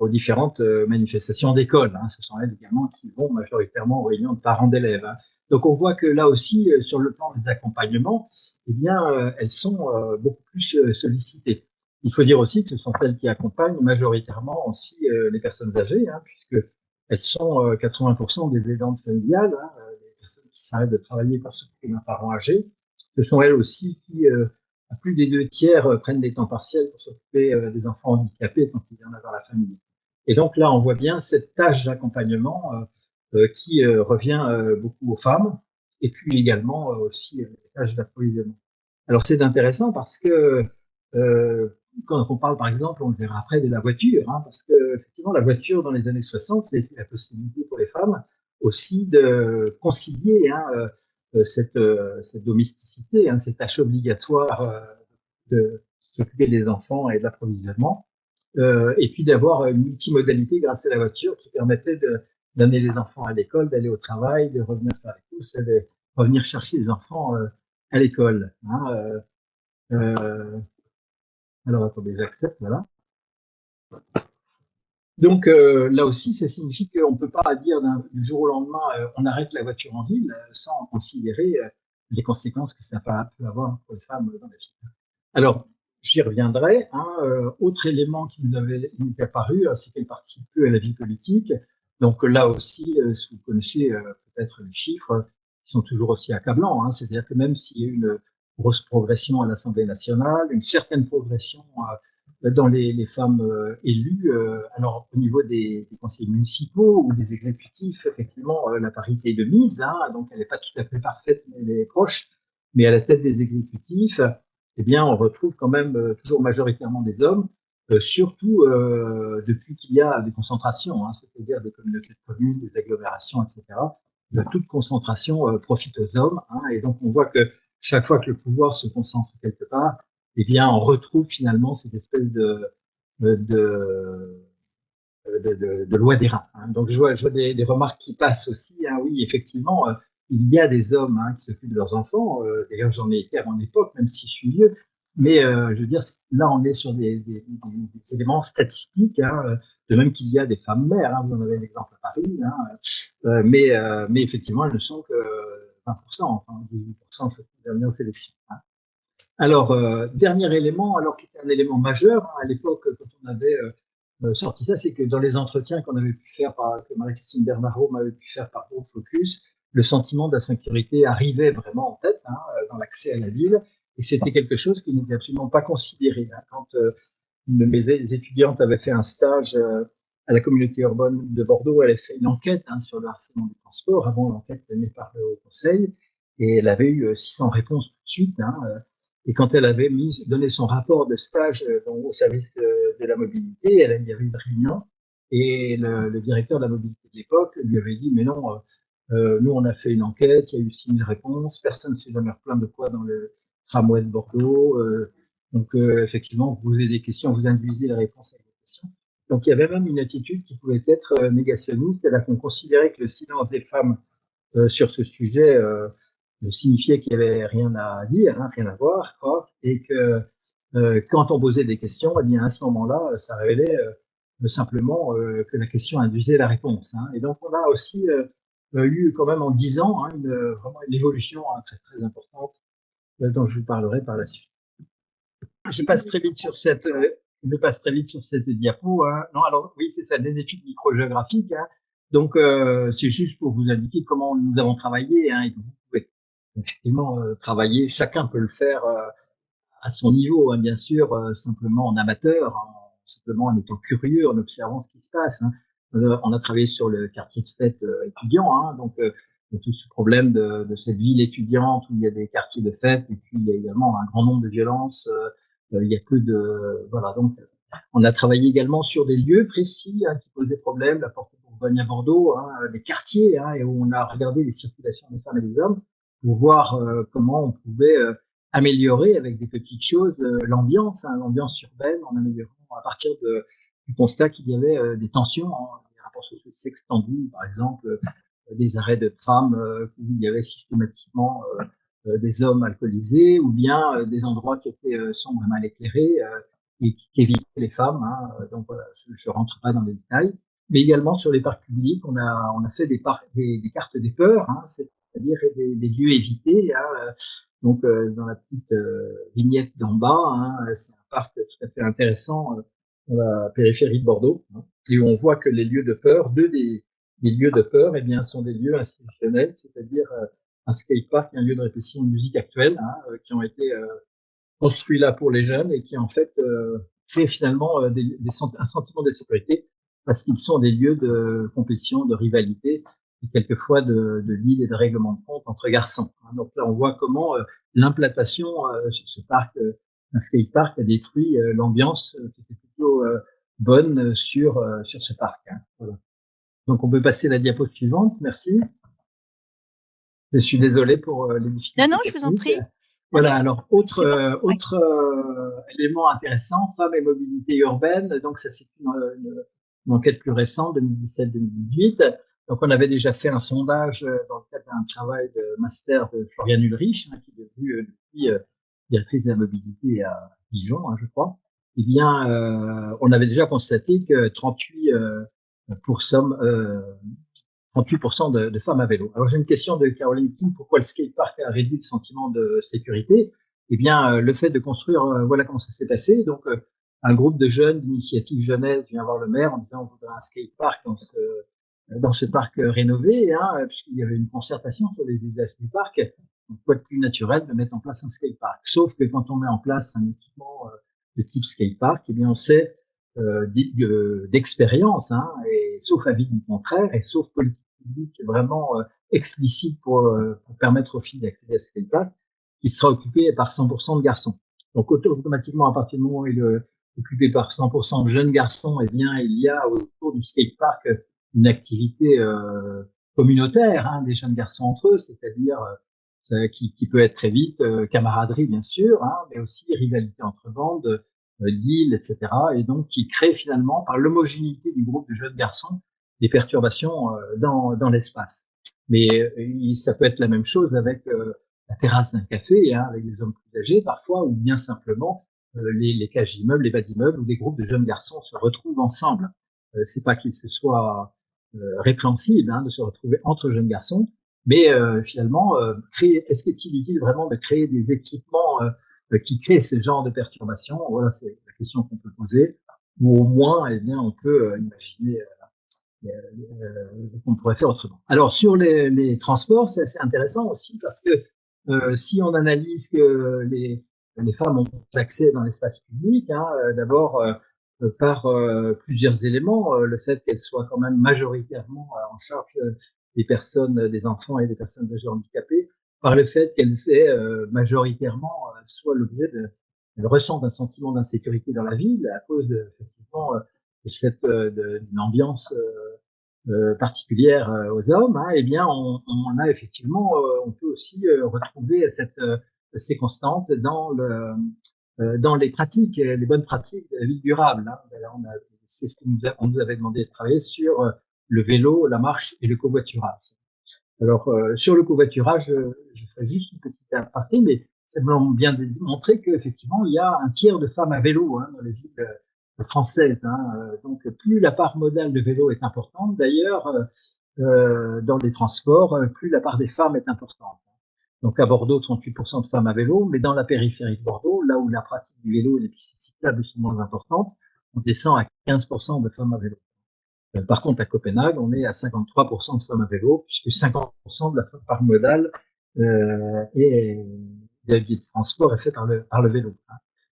différentes manifestations d'école. Ce sont elles également qui vont majoritairement aux réunions de parents d'élèves. Donc, on voit que là aussi, sur le plan des accompagnements, eh bien, elles sont beaucoup plus sollicitées. Il faut dire aussi que ce sont elles qui accompagnent majoritairement aussi les personnes âgées, puisque elles sont 80% des aidantes familiales, les personnes qui s'arrêtent de travailler pour s'occuper d'un parent âgé. Ce sont elles aussi qui, à plus des 2/3, prennent des temps partiels pour s'occuper des enfants handicapés quand il y en a dans la famille. Et donc là, on voit bien cette tâche d'accompagnement qui revient beaucoup aux femmes, et puis également aussi les tâches d'approvisionnement. Alors c'est intéressant parce que quand on parle par exemple, on le verra après, de la voiture, parce que effectivement la voiture dans les années 60, c'est la possibilité pour les femmes aussi de concilier cette domesticité, cette tâche obligatoire de s'occuper des enfants et de l'approvisionnement, et puis d'avoir une multimodalité grâce à la voiture qui permettait d'amener les enfants à l'école, d'aller au travail, de revenir faire les courses, revenir chercher les enfants à l'école. Hein, alors attendez, j'accepte, voilà. Donc là aussi, ça signifie qu'on ne peut pas dire du jour au lendemain, on arrête la voiture en ville sans considérer les conséquences que ça peut avoir pour les femmes dans la ville. Alors, j'y reviendrai. Hein, autre élément qui nous est apparu, c'est qu'elle participe peu à la vie politique. Donc là aussi, si vous connaissez peut-être les chiffres, qui sont toujours aussi accablants. Hein, c'est-à-dire que même s'il y a eu une grosse progression à l'Assemblée nationale, une certaine progression dans les femmes élues, alors au niveau des conseils municipaux ou des exécutifs, effectivement, la parité est de mise, hein, donc elle n'est pas tout à fait parfaite, mais elle est proche. Mais à la tête des exécutifs, eh bien, on retrouve quand même toujours majoritairement des hommes, surtout depuis qu'il y a des concentrations, hein, c'est-à-dire des communautés de communes, des agglomérations, etc. Toute concentration profite aux hommes, hein, et donc on voit que chaque fois que le pouvoir se concentre quelque part, eh bien, on retrouve finalement cette espèce de loi des rats. Hein. Donc, je vois des remarques qui passent aussi. Hein. Oui, effectivement, il y a des hommes hein, qui s'occupent de leurs enfants. D'ailleurs, j'en ai été à mon époque, même si je suis vieux. Mais je veux dire, là, on est sur des éléments statistiques, hein, de même qu'il y a des femmes mères. Hein, vous en avez l'exemple à Paris. Hein, mais effectivement, elles ne sont que 20%, enfin 18% sur les dernières élections. Hein. Alors, dernier élément, alors qui était un élément majeur hein, à l'époque quand on avait sorti ça, c'est que dans les entretiens qu'on avait pu faire, que Marie-Christine Bernard m'avait pu faire par Groupe Focus, le sentiment d'insécurité arrivait vraiment en tête hein, dans l'accès à la ville, et c'était quelque chose qui n'était absolument pas considéré. Hein. Quand une de mes étudiantes avait fait un stage à la communauté urbaine de Bordeaux, elle avait fait une enquête hein, sur le harcèlement des transports, avant l'enquête menée par le Haut Conseil, et elle avait eu 600 réponses tout de suite. Hein, et quand elle avait donné son rapport de stage au service de la mobilité, il y avait une réunion et le directeur de la mobilité de l'époque lui avait dit mais non, nous on a fait une enquête, il y a eu 6000 réponses, personne ne s'est jamais plaint de quoi dans le tramway de Bordeaux. Donc effectivement, vous posez des questions, vous induisez les réponses avec des questions. Donc il y avait même une attitude qui pouvait être négationniste, c'est-à-dire qu'on considérait que le silence des femmes sur ce sujet signifiait qu'il n'y avait rien à dire, hein, rien à voir, quoi, et que quand on posait des questions, eh bien à ce moment-là, ça révélait simplement que la question induisait la réponse. Hein. Et donc on a aussi eu quand même en 10 ans hein, vraiment une évolution hein, très très importante dont je vous parlerai par la suite. Je passe très vite sur cette diapo. Hein. Non, alors oui, c'est ça, des études microgéographiques. Hein. Donc c'est juste pour vous indiquer comment nous avons travaillé hein, et que vous pouvez effectivement travailler. Chacun peut le faire à son niveau, hein, bien sûr, simplement en amateur, hein, simplement en étant curieux, en observant ce qui se passe. Hein. On a travaillé sur le quartier de fête étudiant, hein, donc tout ce problème de cette ville étudiante où il y a des quartiers de fête et puis il y a également un grand nombre de violences. Il y a peu de voilà. Donc on a travaillé également sur des lieux précis hein, qui posaient problème, la porte de Bourgogne à Bordeaux, hein, des quartiers, hein, et où on a regardé les circulations des femmes et des hommes pour voir comment on pouvait améliorer avec des petites choses l'ambiance, hein, l'ambiance urbaine, en améliorant à partir du constat qu'il y avait des tensions, hein, des rapports sociaux s'extendus, par exemple des arrêts de tram où il y avait systématiquement des hommes alcoolisés, ou bien des endroits qui étaient sombres et mal éclairés et qui évitaient les femmes. Hein, donc voilà, je rentre pas dans les détails. Mais également sur les parcs publics, on a fait des cartes des peurs, hein, c'est-à-dire des lieux évités. Hein, donc, dans la petite vignette d'en bas, hein, c'est un parc tout à fait intéressant dans la périphérie de Bordeaux, hein, et où on voit que les lieux de peur, deux des lieux de peur, eh bien, sont des lieux institutionnels, c'est-à-dire un skatepark et un lieu de répétition de musique actuelle, hein, qui ont été construits là pour les jeunes et qui en fait créent finalement un sentiment de sécurité parce qu'ils sont des lieux de compétition, de rivalité et quelquefois de deal et de règlement de compte entre garçons. Donc là, on voit comment l'implantation sur ce parc, un skatepark, a détruit l'ambiance qui était plutôt bonne sur ce parc. Hein. Voilà. Donc on peut passer à la diapo suivante. Merci. Je suis désolé pour les difficultés. Non, non, je vous en prie. Voilà, alors autre élément intéressant, femmes et mobilité urbaine. Donc ça c'est une enquête plus récente, 2017-2018. Donc, on avait déjà fait un sondage dans le cadre d'un travail de master de Floriane Ulrich, qui est devenue depuis directrice de la mobilité à Dijon, je crois. Eh bien, on avait déjà constaté que 38% de femmes à vélo. Alors, j'ai une question de Caroline King. Pourquoi le skatepark a réduit le sentiment de sécurité? Eh bien, le fait de construire, voilà comment ça s'est passé. Donc, un groupe de jeunes d'initiative jeunesse vient voir le maire en disant on voudrait un skatepark dans ce parc rénové, puisqu'il y avait une concertation sur les usages du parc. Donc, quoi de plus naturel de mettre en place un skatepark? Sauf que quand on met en place un équipement de type skatepark, eh bien, on sait d'expérience, et sauf avis du contraire, et sauf politique publique vraiment explicite pour permettre aux filles d'accéder à ce skatepark, qui sera occupé par 100% de garçons. Donc automatiquement, à partir du moment où il est occupé par 100% de jeunes garçons, eh bien il y a autour du skatepark une activité communautaire des jeunes garçons entre eux, c'est-à-dire qui peut être très vite camaraderie bien sûr, mais aussi rivalité entre bandes, deal, etc. Et donc qui crée finalement par l'homogénéité du groupe de jeunes garçons des perturbations dans l'espace. Mais ça peut être la même chose avec la terrasse d'un café, avec les hommes plus âgés parfois, ou bien simplement les cages d'immeubles, les bas d'immeubles, où des groupes de jeunes garçons se retrouvent ensemble. C'est pas qu'il se soit répréhensible de se retrouver entre jeunes garçons, mais finalement, est-ce qu'il est utile vraiment de créer des équipements qui créent ce genre de perturbations? Voilà, c'est la question qu'on peut poser. Ou au moins, eh bien, on peut imaginer qu'on pourrait faire autrement. Alors, sur les transports, c'est assez intéressant aussi parce que si on analyse que les femmes ont accès dans l'espace public, d'abord par plusieurs éléments, le fait qu'elles soient quand même majoritairement en charge des personnes, des enfants et des personnes âgées handicapées, par le fait qu'elles aient majoritairement soit l'objet elles ressentent un sentiment d'insécurité dans la ville à cause effectivement d'une ambiance particulière aux hommes, eh bien, on a effectivement, on peut aussi retrouver ces constantes dans les pratiques, les bonnes pratiques de la vie durable. C'est ce on nous avait demandé de travailler sur le vélo, la marche et le covoiturage. Alors, sur le covoiturage, je ferai juste une petite aparté, mais simplement bien de montrer qu'effectivement, il y a un tiers de femmes à vélo dans les villes françaises. Donc, plus la part modale de vélo est importante, d'ailleurs, dans les transports, plus la part des femmes est importante. Donc, à Bordeaux, 38% de femmes à vélo, mais dans la périphérie de Bordeaux, là où la pratique du vélo et les pistes cyclables sont moins importantes, on descend à 15% de femmes à vélo. Par contre, à Copenhague, on est à 53% de femmes à vélo, puisque 50% de la part modale et de transport est fait par le vélo.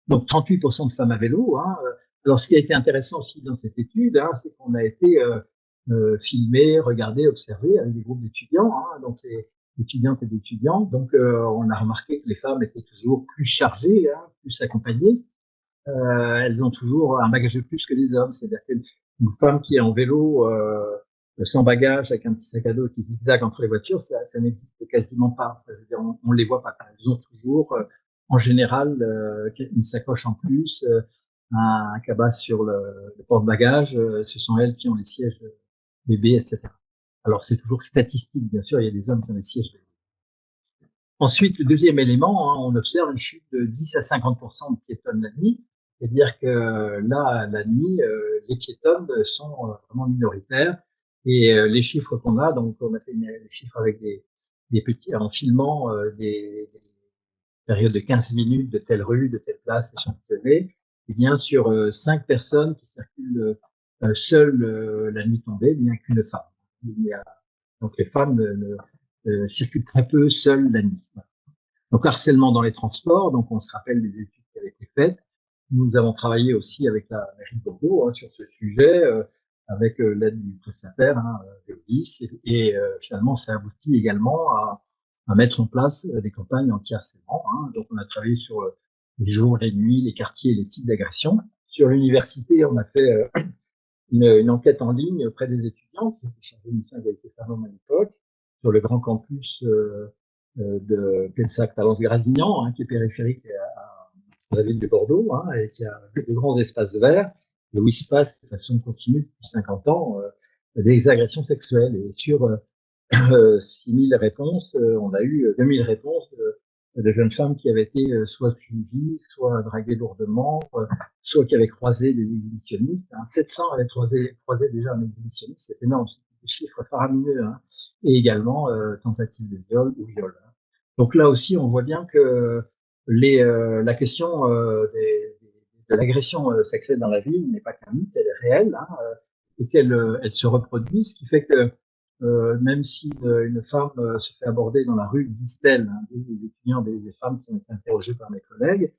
Donc, 38% de femmes à vélo. Alors, ce qui a été intéressant aussi dans cette étude, c'est qu'on a été filmé, regardé, observé avec des groupes d'étudiants, donc les étudiantes et des étudiants. Donc, on a remarqué que les femmes étaient toujours plus chargées, plus accompagnées. Elles ont toujours un bagage de plus que les hommes. C'est-à-dire qu'une femme qui est en vélo sans bagage, avec un petit sac à dos qui zigzague entre les voitures, ça n'existe quasiment pas. Je veux dire, on les voit pas. Elles ont toujours, en général, une sacoche en plus, un cabas sur le porte-bagages. Ce sont elles qui ont les sièges bébés, etc. Alors, c'est toujours statistique, bien sûr. Il y a des hommes qui ont les sièges bébés. Ensuite, le deuxième élément, on observe une chute de 10 à 50% de piétonnes la nuit. C'est-à-dire que là, la nuit, les piétonnes sont vraiment minoritaires. Et les chiffres qu'on a, donc on a fait les chiffres avec des petits, en filmant des périodes de 15 minutes de telle rue, de telle place échantillonnée. Et bien sur 5 personnes qui circulent seules la nuit tombée, il n'y a qu'une femme. Donc les femmes circulent très peu seules la nuit. Donc harcèlement dans les transports, donc on se rappelle des études qui avaient été faites. Nous avons travaillé aussi avec la mairie de Bordeaux sur ce sujet, avec l'aide du prestataire, Veodis, et finalement ça aboutit également à mettre en place des campagnes anti-harcèlement. Donc on a travaillé sur les jours, les nuits, les quartiers, les types d'agressions. Sur l'université, on a fait une enquête en ligne auprès des étudiants, qui était chargée de mission avec les femmes à l'époque, sur le grand campus de Pessac-Talence-Gradignan, qui est périphérique à la ville de Bordeaux, et qui a de grands espaces verts, et où il se passe de façon continue depuis 50 ans des agressions sexuelles. Et sur 6000 réponses, on a eu 2000 réponses de jeunes femmes qui avaient été soit suivies, soit draguées lourdement, soit qui avaient croisé des exhibitionnistes. 700 avaient croisé déjà un exhibitionniste, c'est énorme, c'est des chiffres faramineux. Et également tentative de viol ou viol. Donc là aussi, on voit bien que la question de l'agression sexuelle dans la ville n'est pas qu'un mythe, elle est réelle, et elle se reproduit, ce qui fait que même si une femme se fait aborder dans la rue, disent-elles, des étudiants, des femmes qui ont été interrogées par mes collègues,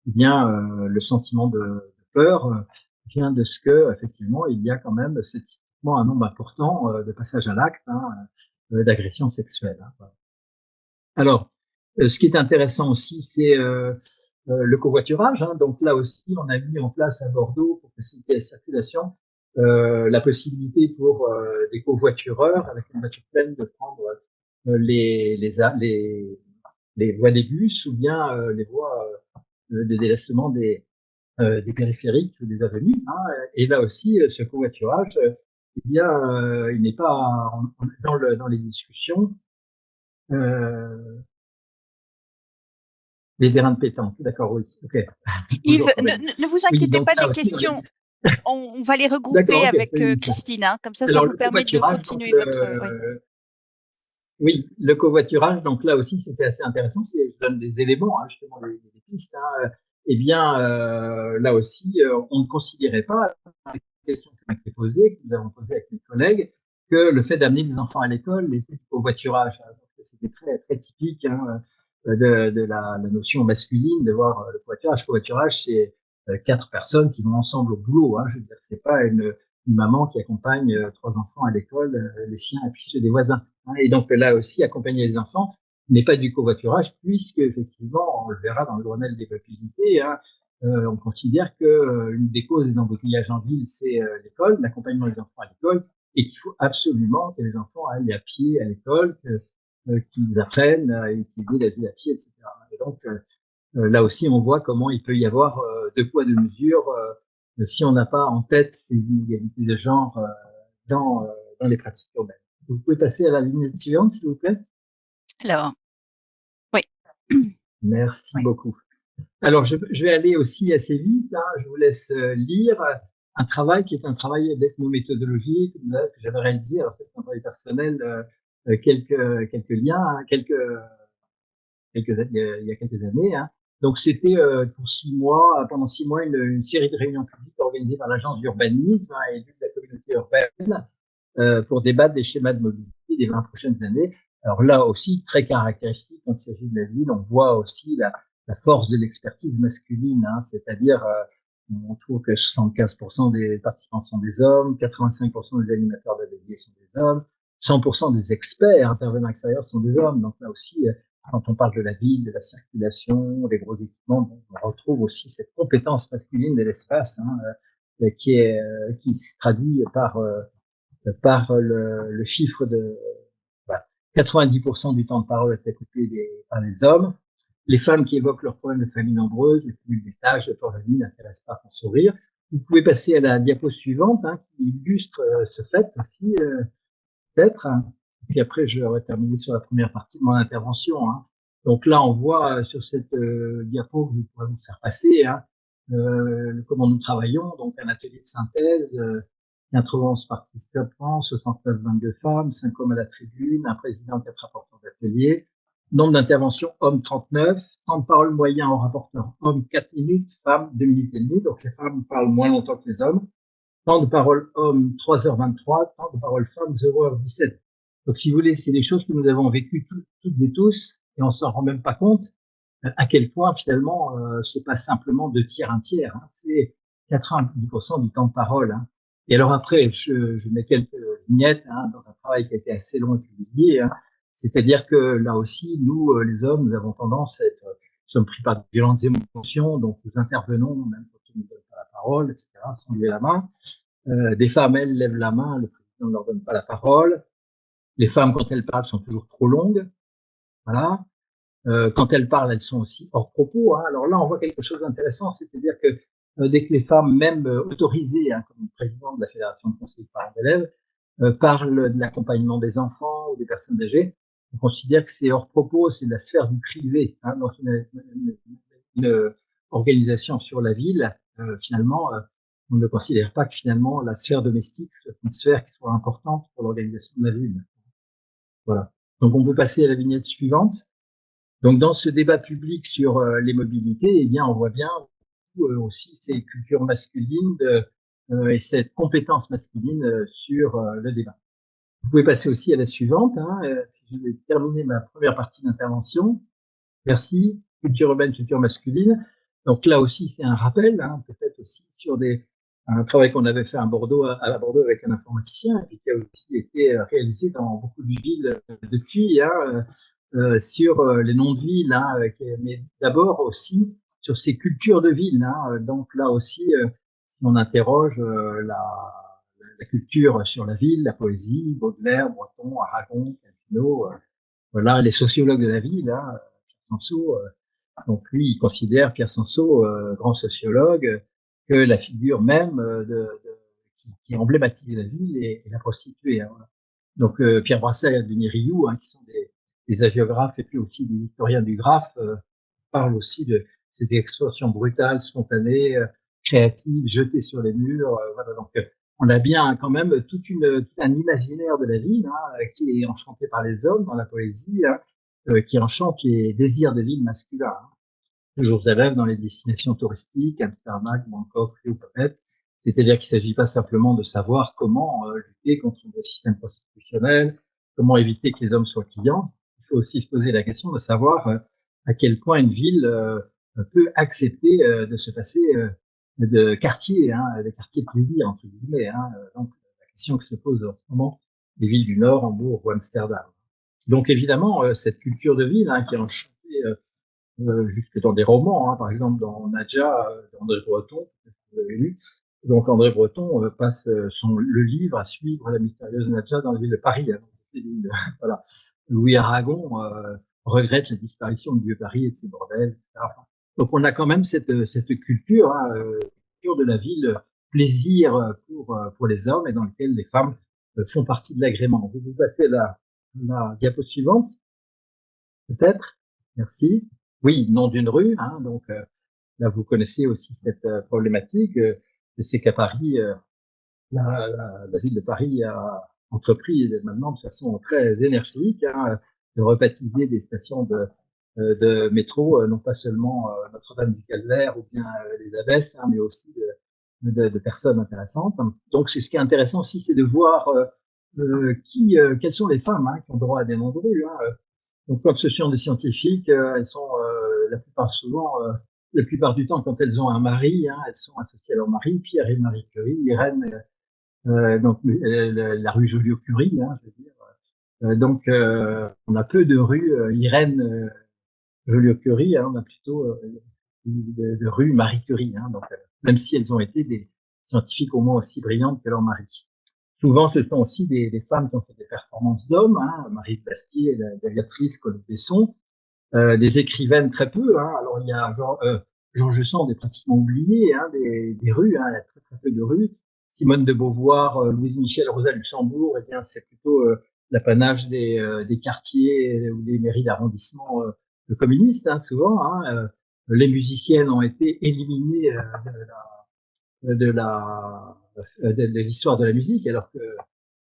eh bien, le sentiment de peur vient de ce que, effectivement, il y a quand même statistiquement un nombre important de passages à l'acte, d'agressions sexuelles. Voilà. Alors, ce qui est intéressant aussi, c'est le covoiturage. Donc là aussi, on a mis en place à Bordeaux, pour faciliter la circulation, la possibilité pour des covoitureurs avec une voiture pleine de prendre les voies des bus ou bien les voies de délestement des périphériques ou des avenues. Et là aussi, ce covoiturage, eh bien, il n'est pas dans les discussions. Les terrains de pétanque, d'accord, oui. Ok. Yves, ne vous inquiétez pas des questions. On va les regrouper avec Christine, comme ça vous permet de continuer votre. Oui, le covoiturage, donc là aussi, c'était assez intéressant. Si je donne des éléments, justement, des pistes. Eh bien, là aussi, on ne considérait pas, la question qui m'a été posée, que nous avons posée avec mes collègues, que le fait d'amener des enfants à l'école était du covoiturage. C'était très, très typique de la notion masculine de voir le covoiturage. Le covoiturage, c'est 4 personnes qui vont ensemble au boulot. Je veux dire, c'est pas une maman qui accompagne 3 enfants à l'école, les siens et puis ceux des voisins. Et donc là aussi, accompagner les enfants n'est pas du covoiturage, puisque effectivement, on le verra dans le Grenelle des publicités, on considère que une des causes des embouteillages en ville, c'est l'école, l'accompagnement des enfants à l'école, et qu'il faut absolument que les enfants aillent à pied à l'école, qu'ils apprennent à utiliser la vie à pied, etc. Et donc là aussi, on voit comment il peut y avoir deux poids, deux mesures si on n'a pas en tête ces inégalités de genre dans les pratiques urbaines. Vous pouvez passer à la ligne suivante, s'il vous plaît. Alors, oui. Merci beaucoup. Alors, je vais aller aussi assez vite. Je vous laisse lire un travail qui est un travail d'ethnométhodologie que j'avais réalisé. Alors, c'est un travail personnel, quelques liens, il y a quelques années. Donc, c'était pour 6 mois, pendant 6 mois, une série de réunions publiques organisées par l'agence d'urbanisme et de la communauté urbaine pour débattre des schémas de mobilité des 20 prochaines années. Alors là aussi, très caractéristique quand il s'agit de la ville, on voit aussi la force de l'expertise masculine, c'est-à-dire on trouve que 75% des participants sont des hommes, 85% des animateurs d'ateliers sont des hommes, 100% des experts intervenants extérieurs sont des hommes. Donc là aussi, quand on parle de la ville, de la circulation, des gros équipements, on retrouve aussi cette compétence masculine de l'espace qui se traduit par le chiffre de 90% du temps de parole est occupé par les hommes. Les femmes qui évoquent leurs problèmes de famille nombreuse, les cumuls des tâches, de peur de nuit n'intéressent pas pour sourire. Vous pouvez passer à la diapo suivante qui illustre ce fait aussi, peut-être. Puis après, je vais terminer sur la première partie de mon intervention. Donc là, on voit sur cette diapo que je pourrais vous faire passer comment nous travaillons. Donc un atelier de synthèse, 91 participants, 69-22 femmes, 5 hommes à la tribune, un président, 4 rapporteurs d'atelier. Nombre d'interventions, hommes 39, temps de parole moyen en rapporteur, hommes 4 minutes, femmes 2 minutes et demie, donc les femmes parlent moins longtemps que les hommes. Temps de parole hommes 3h23, temps de parole femmes 0h17. Donc si vous voulez, c'est des choses que nous avons vécues toutes et tous, et on s'en rend même pas compte à quel point finalement c'est pas simplement 2 tiers, 1 tiers, c'est 90% du temps de parole. Et alors après, je mets quelques vignettes dans un travail qui a été assez long et publié. C'est-à-dire que là aussi, nous, les hommes, nous avons tendance à être, nous sommes pris par de violentes émotions, donc nous intervenons, même quand on ne nous donne pas la parole, etc., sans lever la main. Des femmes, elles, lèvent la main, le président ne leur donne pas la parole. Les femmes, quand elles parlent, sont toujours trop longues. Voilà. Quand elles parlent, elles sont aussi hors propos. Alors là, on voit quelque chose d'intéressant, c'est-à-dire que dès que les femmes, même autorisées, comme président de la Fédération de conseillers de parents d'élèves, parle de l'accompagnement des enfants ou des personnes âgées, on considère que c'est hors propos, c'est de la sphère du privé. Hein, donc une organisation sur la ville, finalement, on ne considère pas que finalement la sphère domestique soit une sphère qui soit importante pour l'organisation de la ville. Voilà. Donc on peut passer à la vignette suivante. Donc dans ce débat public sur les mobilités, eh bien on voit bien aussi ces cultures masculines et cette compétence masculine sur le débat. Vous pouvez passer aussi à la suivante. Hein, je vais terminer ma première partie d'intervention. Merci. Culture urbaine, culture masculine. Donc là aussi, c'est un rappel, hein, peut-être aussi sur un travail qu'on avait fait à Bordeaux avec un informaticien et qui a aussi été réalisé dans beaucoup de villes depuis, hein, sur les noms de villes, hein, mais d'abord aussi sur ces cultures de ville. Hein, donc là aussi, si on interroge la culture sur la ville, la poésie, Baudelaire, Breton, Aragon, Calvino, voilà, les sociologues de la ville, hein, Sanso, donc lui, il considère, Pierre Sanso, grand sociologue, que la figure même qui emblématise la ville est la prostituée. Hein, voilà. Donc Pierre Brassel et Denis Rioux, hein, qui sont des hagiographes et puis aussi des historiens du graphe, parlent aussi de cette expression brutale, spontanée, créative, jetée sur les murs. Voilà, donc on a bien quand même tout un imaginaire de la ville, hein, qui est enchanté par les hommes dans la poésie, hein, qui enchante les désirs de ville masculins. Hein. Toujours élève dans les destinations touristiques, Amsterdam, Bangkok, Rio, Papet. C'est-à-dire qu'il ne s'agit pas simplement de savoir comment lutter contre le système prostitutionnel, comment éviter que les hommes soient clients. Il faut aussi se poser la question de savoir à quel point une ville peut accepter de se passer de quartiers, hein, des quartiers de plaisir, entre guillemets. Hein. Donc, la question que se pose en ce moment les villes du Nord, Hambourg ou Amsterdam. Donc, évidemment, cette culture de ville, hein, qui est enchantée jusque dans des romans, hein, par exemple dans Nadja d'André Breton, vous avez lu. Donc André Breton passe le livre à suivre la mystérieuse Nadja dans la ville de Paris. Hein, voilà. Louis Aragon regrette la disparition du vieux Paris et de ses bordels, etc. Donc on a quand même cette culture, hein, culture de la ville, plaisir pour les hommes et dans lequel les femmes font partie de l'agrément. Vous passez la diapo suivante, peut-être. Merci. Oui, nom d'une rue. Hein, donc là, vous connaissez aussi cette problématique. C'est qu'à Paris, la ville de Paris a entrepris maintenant de façon très énergique, hein, de rebaptiser des stations de métro, non pas seulement Notre-Dame du Calvaire ou bien les Abbesses, hein, mais aussi de personnes intéressantes. Donc, c'est ce qui est intéressant aussi, c'est de voir quelles sont les femmes, hein, qui ont droit à des noms de rue. Hein. Donc, quand ce sont des scientifiques, elles sont la plupart du temps, quand elles ont un mari, hein, elles sont associées à leur mari, Pierre et Marie Curie, Irène, donc la rue Joliot-Curie, hein, je veux dire. Donc, on a peu de rues Irène Joliot-Curie, hein, on a plutôt de rues Marie Curie, hein, donc même si elles ont été des scientifiques au moins aussi brillantes que leur mari. Souvent, ce sont aussi des femmes qui ont fait des performances d'hommes, hein, Marie Plastier, l'aviatrice Colette Besson, des écrivaines très peu. Hein, alors il y a Georges Sand est pratiquement oublié, hein, des rues, hein, il y a très très peu de rues. Simone de Beauvoir, Louise Michel, Rosa Luxembourg, eh bien c'est plutôt l'apanage des quartiers ou des mairies d'arrondissement communistes, hein, souvent. Hein, les musiciennes ont été éliminées de l'histoire de la musique, alors que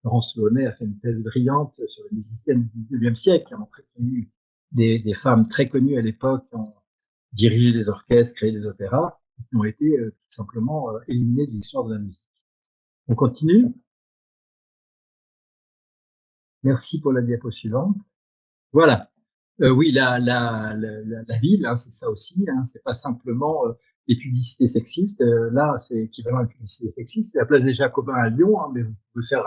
Laurence Launay a fait une thèse brillante sur les musiciennes du XIXe siècle, qui ont très connu des femmes très connues à l'époque, qui ont dirigé des orchestres, créé des opéras, qui ont été tout simplement éliminées de l'histoire de la musique. On continue. Merci pour la diapo suivante. Voilà. Oui, la ville, hein, c'est ça aussi. Hein, c'est pas simplement les publicités sexistes. Là, c'est équivalent à la publicité sexiste. C'est la place des Jacobins à Lyon, hein, mais vous pouvez faire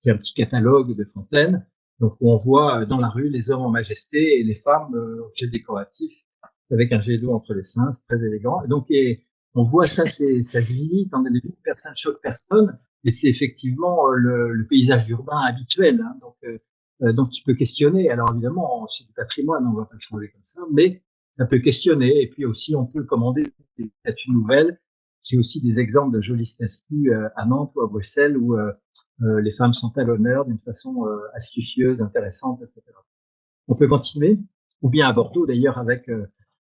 un petit catalogue de Fontaine. Donc, où on voit dans la rue les hommes en majesté et les femmes objets décoratifs avec un jet d'eau entre les seins, c'est très élégant. Et donc, on voit ça, ça se visite dans des villes, personne choque personne, et c'est effectivement le paysage urbain habituel. Hein, donc, il peut questionner. Alors, évidemment, c'est du patrimoine, on ne va pas le changer comme ça, mais ça peut questionner. Et puis aussi, on peut commander des statuts nouvelles j'ai aussi des exemples de jolis statues à Nantes ou à Bruxelles où les femmes sont à l'honneur d'une façon astucieuse, intéressante, etc. On peut continuer, ou bien à Bordeaux d'ailleurs avec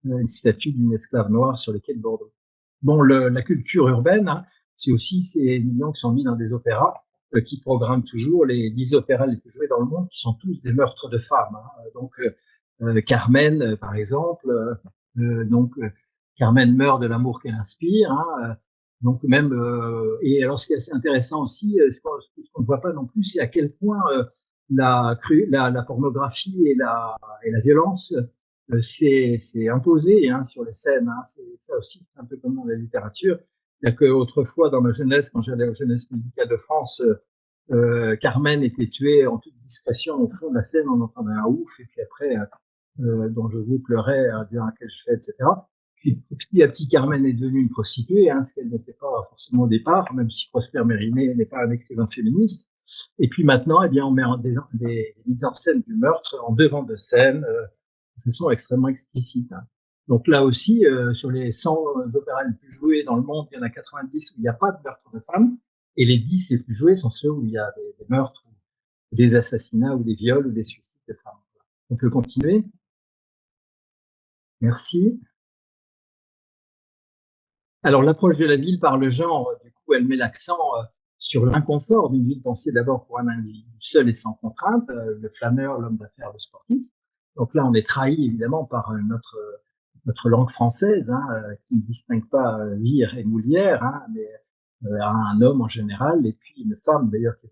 une statue d'une esclave noire sur les quais de Bordeaux. Bon, la culture urbaine, hein, c'est aussi ces millions qui sont mis dans des opéras qui programment toujours les 10 opéras les plus joués dans le monde, qui sont tous des meurtres de femmes. Hein. Donc, Carmen, par exemple, Carmen meurt de l'amour qu'elle inspire. Hein, donc même, et alors ce qui est assez intéressant aussi, ce qu'on ne voit pas non plus, c'est à quel point la pornographie et la violence c'est imposé hein, sur les scènes. Hein, c'est ça aussi, un peu comme dans la littérature. C'est-à-dire qu'autrefois, dans ma jeunesse, quand j'allais aux Jeunesses musicales de France, Carmen était tuée en toute discrétion au fond de la scène, on entendait un ouf, et puis après, dont je vous pleurais à dire qu'est-ce que je fais, etc. Puis petit à petit, Carmen est devenue une prostituée, hein, ce qu'elle n'était pas forcément au départ, même si Prosper Mérimée n'est pas un écrivain féministe. Et puis maintenant, eh bien, on met des mises en scène du meurtre en devant de scène, de façon extrêmement explicite. Hein. Donc là aussi, sur les 100 opéras les plus joués dans le monde, il y en a 90 où il n'y a pas de meurtre de femmes, et les 10 les plus joués sont ceux où il y a des meurtres, des assassinats, ou des viols, ou des suicides de femmes. On peut continuer. Merci. Alors l'approche de la ville par le genre, du coup, elle met l'accent sur l'inconfort d'une ville pensée d'abord pour un individu seul et sans contrainte, le flâneur, l'homme d'affaires, le sportif. Donc là, on est trahi évidemment par notre langue française, hein, qui ne distingue pas vire et moulière, hein, mais un homme en général, et puis une femme d'ailleurs qui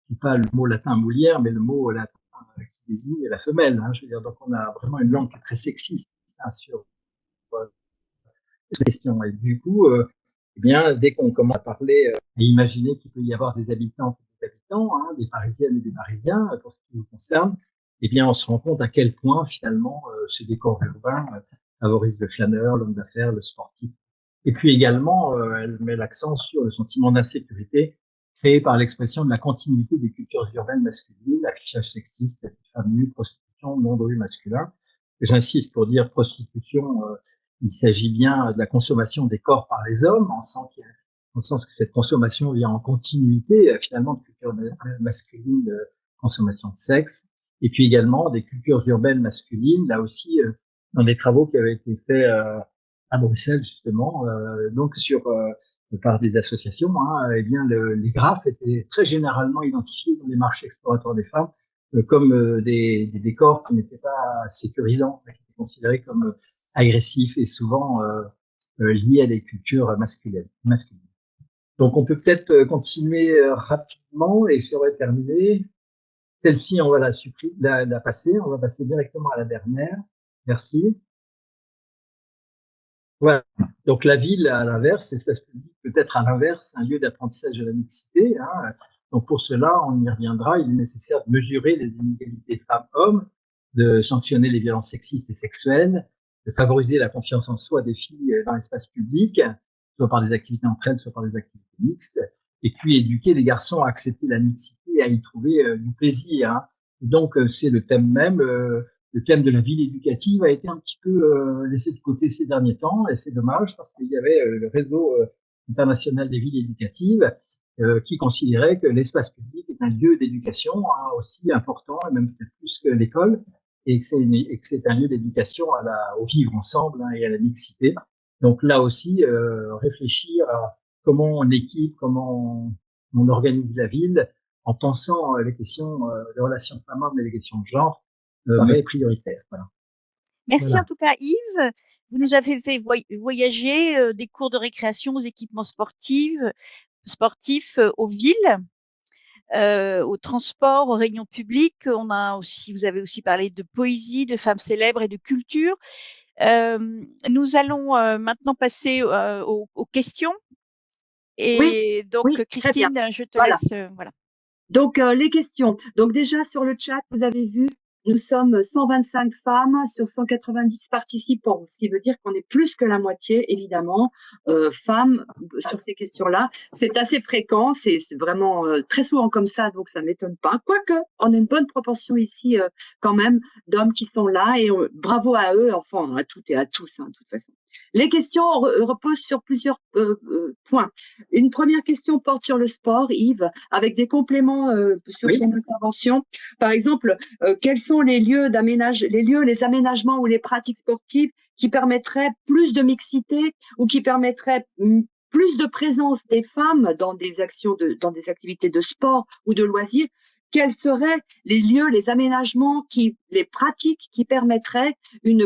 n'est pas le mot latin moulière, mais le mot latin qui désigne la femelle. Hein, je veux dire, donc on a vraiment une langue qui est très sexiste hein, sur cette question. Et du coup, eh bien, dès qu'on commence à parler et imaginer qu'il peut y avoir des habitants et des habitants, hein, des Parisiennes et des Parisiens, pour ce qui nous concerne, eh bien, on se rend compte à quel point, finalement, ce décor urbain favorise le flâneur, l'homme d'affaires, le sportif. Et puis également, elle met l'accent sur le sentiment d'insécurité créé par l'expression de la continuité des cultures urbaines masculines, affichage sexiste, femmes nues, prostitution, non-dru masculin. J'insiste pour dire prostitution, il s'agit bien de la consommation des corps par les hommes, en sens que cette consommation vient en continuité, finalement, de culture masculine, de consommation de sexe, et puis également des cultures urbaines masculines, là aussi, dans des travaux qui avaient été faits à Bruxelles, justement, donc par des associations, hein, eh bien, les graphes étaient très généralement identifiés dans les marchés exploratoires des femmes comme des décors qui n'étaient pas sécurisants, qui étaient considérés comme agressifs et souvent liés à des cultures masculines. Donc, on peut peut-être continuer rapidement et j'aurais terminé. Celle-ci, on va la passer. On va passer directement à la dernière. Merci. Voilà. Donc, la ville, à l'inverse, l'espace public peut être à l'inverse un lieu d'apprentissage de la mixité. Hein. Donc, pour cela, on y reviendra. Il est nécessaire de mesurer les inégalités femmes-hommes, de sanctionner les violences sexistes et sexuelles, de favoriser la confiance en soi des filles dans l'espace public, soit par des activités entre elles, soit par des activités mixtes, et puis éduquer les garçons à accepter la mixité et à y trouver du plaisir. Hein. Et donc, c'est le thème même. Le thème de la ville éducative a été un petit peu laissé de côté ces derniers temps, et c'est dommage parce qu'il y avait le réseau international des villes éducatives qui considérait que l'espace public est un lieu d'éducation hein, aussi important, et même peut-être plus que l'école, et que c'est un lieu d'éducation au vivre ensemble hein, et à la mixité. Donc là aussi, réfléchir à comment on équipe, comment on organise la ville, en pensant les questions de relations femmes-hommes et les questions de genre, mais prioritaire. Voilà. Merci en tout cas Yves. Vous nous avez fait voyager des cours de récréation aux équipements sportifs, aux villes, au transport, aux réunions publiques. Vous avez aussi parlé de poésie, de femmes célèbres et de culture. Nous allons maintenant passer aux questions. Et donc Christine, je te laisse. Voilà. Donc les questions. Donc déjà sur le chat, vous avez vu, nous sommes 125 femmes sur 190 participants, ce qui veut dire qu'on est plus que la moitié, évidemment, femmes sur ces questions-là. C'est assez fréquent, c'est vraiment très souvent comme ça, donc ça m'étonne pas. Quoique, on a une bonne proportion ici quand même d'hommes qui sont là et bravo à eux, enfin à toutes et à tous, hein, de toute façon. Les questions reposent sur plusieurs points. Une première question porte sur le sport, Yves, avec des compléments sur Oui. ton intervention. Par exemple, quels sont les lieux les aménagements ou les pratiques sportives qui permettraient plus de mixité ou qui permettraient plus de présence des femmes dans des activités de sport ou de loisirs? Quels seraient les lieux, les aménagements, les pratiques qui permettraient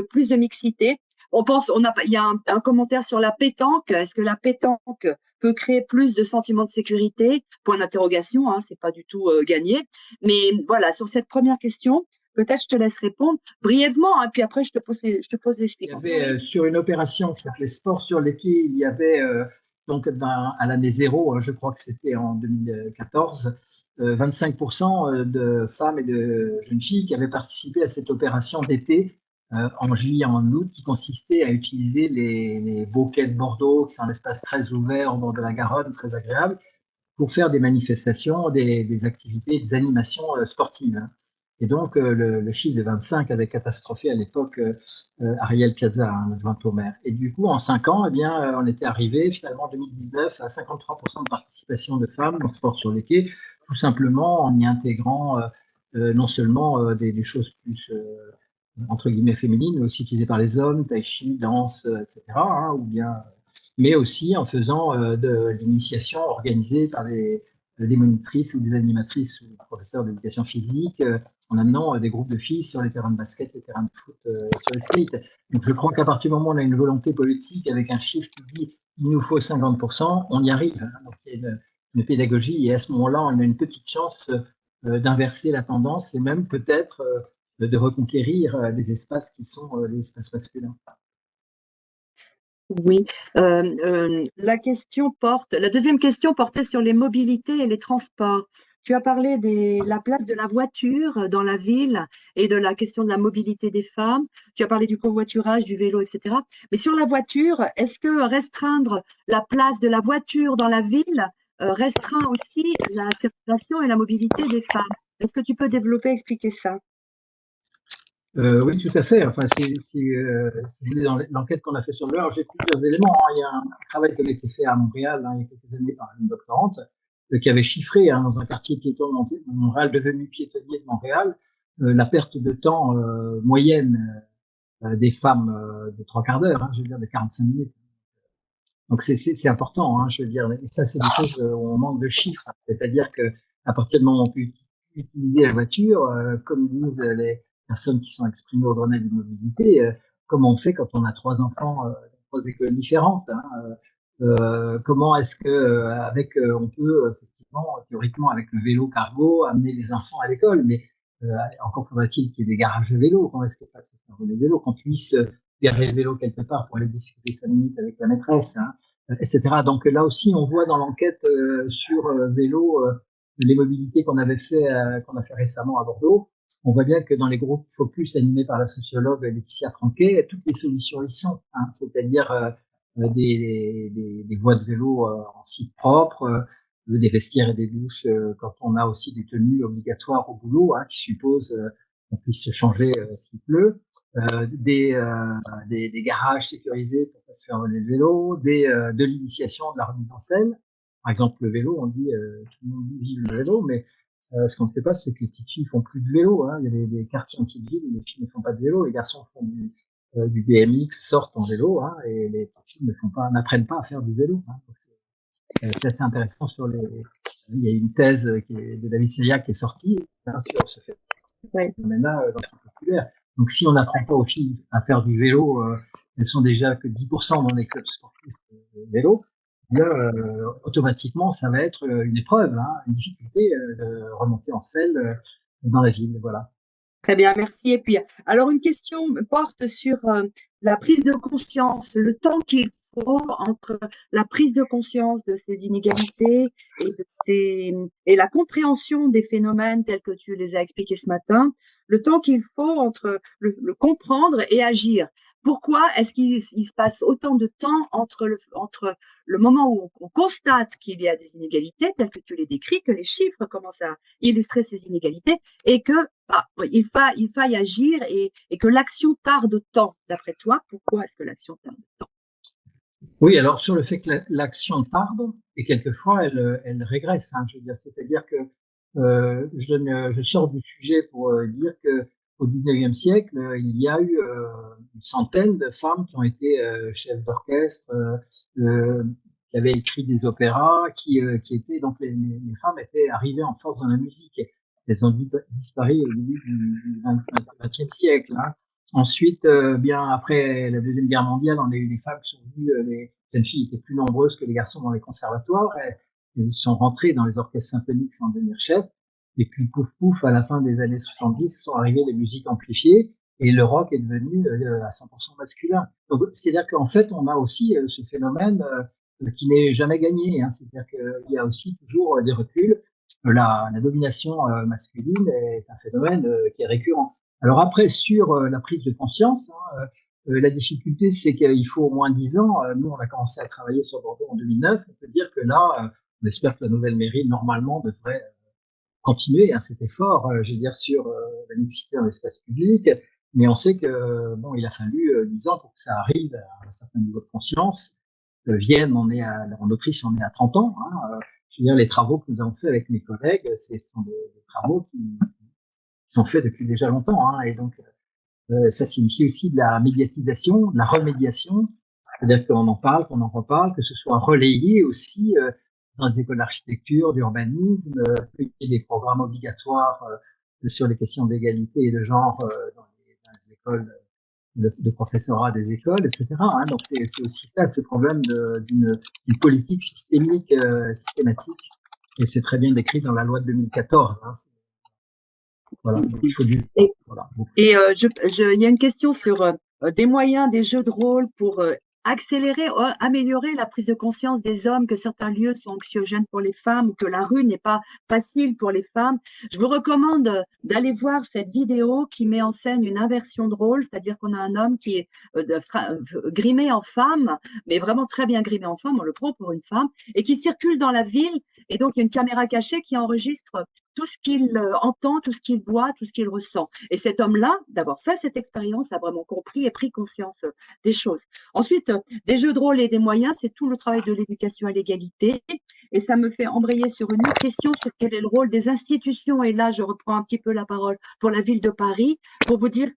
plus de mixité? Il y a un commentaire sur la pétanque. Est-ce que la pétanque peut créer plus de sentiments de sécurité? Point d'interrogation, hein, c'est pas du tout gagné. Mais voilà, sur cette première question, peut-être je te laisse répondre brièvement, hein, puis après je te pose les suivantes. Il y avait sur une opération qui s'appelait Sport sur les quais, il y avait donc à l'année zéro, je crois que c'était en 2014, 25% de femmes et de jeunes filles qui avaient participé à cette opération d'été en juillet, en août, qui consistait à utiliser les bouquets de Bordeaux, qui sont un espace très ouvert au bord de la Garonne, très agréable, pour faire des manifestations, des activités, des animations sportives. Et donc, le chiffre de 25 avait catastrophé à l'époque Ariel Piazza, notre adjoint au maire. Et du coup, en 5 ans, eh bien, on était arrivé finalement en 2019 à 53% de participation de femmes dans le sport sur les quais, tout simplement en y intégrant non seulement des choses plus entre guillemets féminines, mais aussi utilisées par les hommes, tai chi, danse, etc. Hein, ou bien, mais aussi en faisant de l'initiation organisée par des monitrices ou des animatrices ou des professeurs d'éducation physique, en amenant des groupes de filles sur les terrains de basket, les terrains de foot, sur les skates. Donc je crois qu'à partir du moment où on a une volonté politique avec un chiffre qui dit il nous faut 50%, on y arrive. Hein. Donc il y a une pédagogie et à ce moment-là, on a une petite chance d'inverser la tendance et même peut-être de reconquérir des espaces qui sont les espaces masculins. Oui, la deuxième question portait sur les mobilités et les transports. Tu as parlé de la place de la voiture dans la ville et de la question de la mobilité des femmes. Tu as parlé du covoiturage, du vélo, etc. Mais sur la voiture, est-ce que restreindre la place de la voiture dans la ville restreint aussi la circulation et la mobilité des femmes? Est-ce que tu peux développer, expliquer ça? Oui, tout à fait. Enfin, dans l'enquête qu'on a fait sur le alors j'ai plusieurs éléments. Hein. Il y a un travail qui avait été fait à Montréal il y a quelques années par une doctorante qui avait chiffré dans un quartier piétonnier Montréal devenu piétonnier de Montréal la perte de temps moyenne des femmes de 3/4 d'heure, je veux dire de 45 minutes. Donc c'est important, je veux dire. Et ça, c'est des choses où on manque de chiffres. C'est-à-dire que à partir du moment où on peut utiliser la voiture, comme disent les personnes qui sont exprimées au Grenelle de mobilité, comment on fait quand on a 3 enfants dans 3 écoles différentes, comment est-ce que on peut effectivement théoriquement avec le vélo cargo amener les enfants à l'école, mais encore faudrait-il qu'il y ait des garages de vélo. Comment est-ce qu'il n'y a pas de faire rouler le vélo, qu'on puisse garer le vélo quelque part pour aller discuter 5 minutes avec la maîtresse, etc. Donc là aussi, on voit dans l'enquête sur vélo les mobilités qu'on a fait récemment à Bordeaux. On voit bien que dans les groupes focus animés par la sociologue Laetitia Franquet, toutes les solutions y sont, c'est-à-dire des voies de vélo en site propre, des vestiaires et des douches quand on a aussi des tenues obligatoires au boulot, qui supposent qu'on puisse se changer s'il pleut, des garages sécurisés pour pas se faire voler le vélo, de l'initiation de la remise en selle. Par exemple, le vélo, on dit tout le monde vive le vélo, mais ce qu'on ne sait pas, c'est que les petites filles font plus de vélo. Il y a des quartiers en petite ville où les filles ne font pas de vélo, les garçons font du BMX, sortent en vélo, et les petites filles n'apprennent pas à faire du vélo. C'est assez intéressant il y a une thèse de David Seilhac qui est sortie sur ce phénomène-là dans le populaire. Donc, si on n'apprend pas aux filles à faire du vélo, elles sont déjà que 10% dans les clubs sportifs de vélo, là, automatiquement, ça va être une épreuve, une difficulté de remonter en selle dans la ville. Voilà. Très bien, merci. Et puis, alors une question porte sur la prise de conscience, le temps qu'il faut entre la prise de conscience de ces inégalités et la compréhension des phénomènes tels que tu les as expliqués ce matin, le temps qu'il faut entre le comprendre et agir. Pourquoi est-ce qu'il se passe autant de temps entre le moment où on constate qu'il y a des inégalités telles que tu les décris, que les chiffres commencent à illustrer ces inégalités, et que il faille agir et que l'action tarde tant, d'après toi? Pourquoi est-ce que l'action tarde tant? Oui, alors sur le fait que l'action tarde, et quelquefois elle régresse, hein, je veux dire, c'est-à-dire que je sors du sujet pour dire que au 19e siècle, il y a eu une centaine de femmes qui ont été chefs d'orchestre, qui avaient écrit des opéras, qui étaient donc les femmes étaient arrivées en force dans la musique. Elles ont disparu au début du 20e siècle. Hein. Ensuite, bien après la Deuxième Guerre mondiale, on a eu des femmes qui sont venues, les jeunes filles étaient plus nombreuses que les garçons dans les conservatoires, et elles sont rentrées dans les orchestres symphoniques sans devenir chefs, et puis pouf pouf, à la fin des années 70, sont arrivées les musiques amplifiées, et le rock est devenu à 100% masculin. Donc, c'est-à-dire qu'en fait, on a aussi ce phénomène qui n'est jamais gagné, hein, c'est-à-dire qu'il y a aussi toujours des reculs. La domination masculine est un phénomène qui est récurrent. Alors après, sur la prise de conscience, hein, la difficulté, c'est qu'il faut au moins 10 ans. Nous, on a commencé à travailler sur Bordeaux en 2009. On peut dire que là, on espère que la nouvelle mairie, normalement, devrait continuer hein, cet effort, je veux dire, sur la mixité dans l'espace public. Mais on sait que bon, il a fallu 10 ans pour que ça arrive à un certain niveau de conscience. Vienne, en Autriche, on est à 30 ans. Hein. Je veux dire, les travaux que nous avons faits avec mes collègues, ce sont des travaux qui sont faits depuis déjà longtemps. Hein. Et donc, ça signifie aussi de la médiatisation, de la remédiation, c'est-à-dire qu'on en parle, qu'on en reparle, que ce soit relayé aussi dans les écoles d'architecture, d'urbanisme, et des programmes obligatoires sur les questions d'égalité et de genre dans les écoles de professorat des écoles, etc. Hein. Donc c'est aussi ça, ce problème d'une politique systémique, systématique, et c'est très bien décrit dans la loi de 2014. Hein. Voilà, donc il faut du voilà. Et il y a une question sur des moyens, des jeux de rôle pour accélérer, améliorer la prise de conscience des hommes que certains lieux sont anxiogènes pour les femmes ou que la rue n'est pas facile pour les femmes. Je vous recommande d'aller voir cette vidéo qui met en scène une inversion de rôle, c'est-à-dire qu'on a un homme qui est grimé en femme, mais vraiment très bien grimé en femme, on le prend pour une femme, et qui circule dans la ville. Et donc, il y a une caméra cachée qui enregistre tout ce qu'il entend, tout ce qu'il voit, tout ce qu'il ressent. Et cet homme-là, d'avoir fait cette expérience, a vraiment compris et pris conscience des choses. Ensuite, des jeux de rôle et des moyens, c'est tout le travail de l'éducation à l'égalité. Et ça me fait embrayer sur une autre question sur quel est le rôle des institutions. Et là, je reprends un petit peu la parole pour la ville de Paris, pour vous dire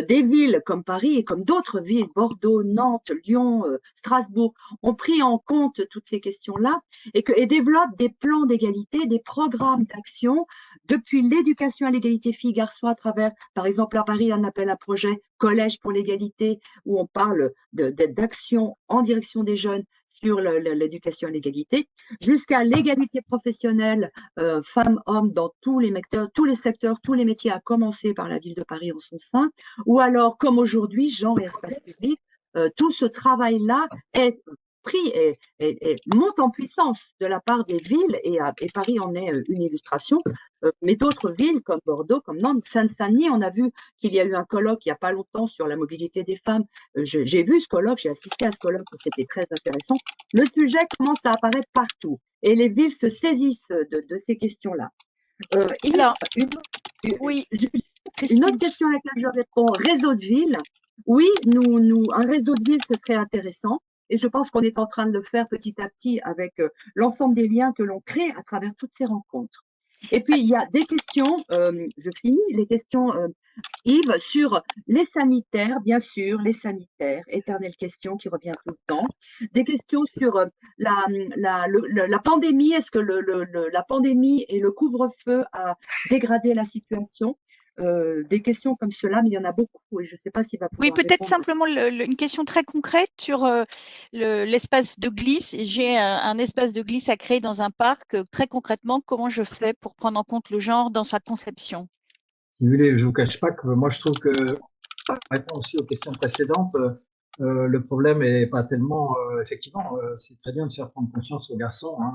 des villes comme Paris et comme d'autres villes, Bordeaux, Nantes, Lyon, Strasbourg, ont pris en compte toutes ces questions-là et développent des plans d'égalité, des programmes d'action depuis l'éducation à l'égalité filles-garçons à travers, par exemple, à Paris, on appelle un projet Collège pour l'égalité où on parle d'action en direction des jeunes sur l'éducation à l'égalité, jusqu'à l'égalité professionnelle femmes-hommes dans tous les secteurs, tous les métiers, à commencer par la ville de Paris en son sein, ou alors, comme aujourd'hui, genre et espace public, tout ce travail-là est pris et monte en puissance de la part des villes, et Paris en est une illustration, mais d'autres villes comme Bordeaux, comme Nantes, Seine-Saint-Denis, on a vu qu'il y a eu un colloque il n'y a pas longtemps sur la mobilité des femmes. J'ai vu ce colloque, j'ai assisté à ce colloque, c'était très intéressant. Le sujet commence à apparaître partout et les villes se saisissent de ces questions-là. Alors, oui, une autre question à laquelle je réponds, réseau de villes. Oui, un réseau de villes, ce serait intéressant. Et je pense qu'on est en train de le faire petit à petit avec l'ensemble des liens que l'on crée à travers toutes ces rencontres. Et puis, il y a des questions, je finis, les questions, Yves, sur les sanitaires, bien sûr, les sanitaires, éternelle question qui revient tout le temps. Des questions sur la pandémie, est-ce que la pandémie et le couvre-feu a dégradé la situation? Des questions comme cela, mais il y en a beaucoup et je ne sais pas s'il va pouvoir Oui, peut-être répondre. simplement une question très concrète sur l'espace de glisse. J'ai un espace de glisse à créer dans un parc. Très concrètement, comment je fais pour prendre en compte le genre dans sa conception? Si vous voulez, je vous cache pas que moi je trouve que, répond aussi aux questions précédentes, le problème est pas tellement, effectivement, c'est très bien de faire prendre conscience aux garçons, hein,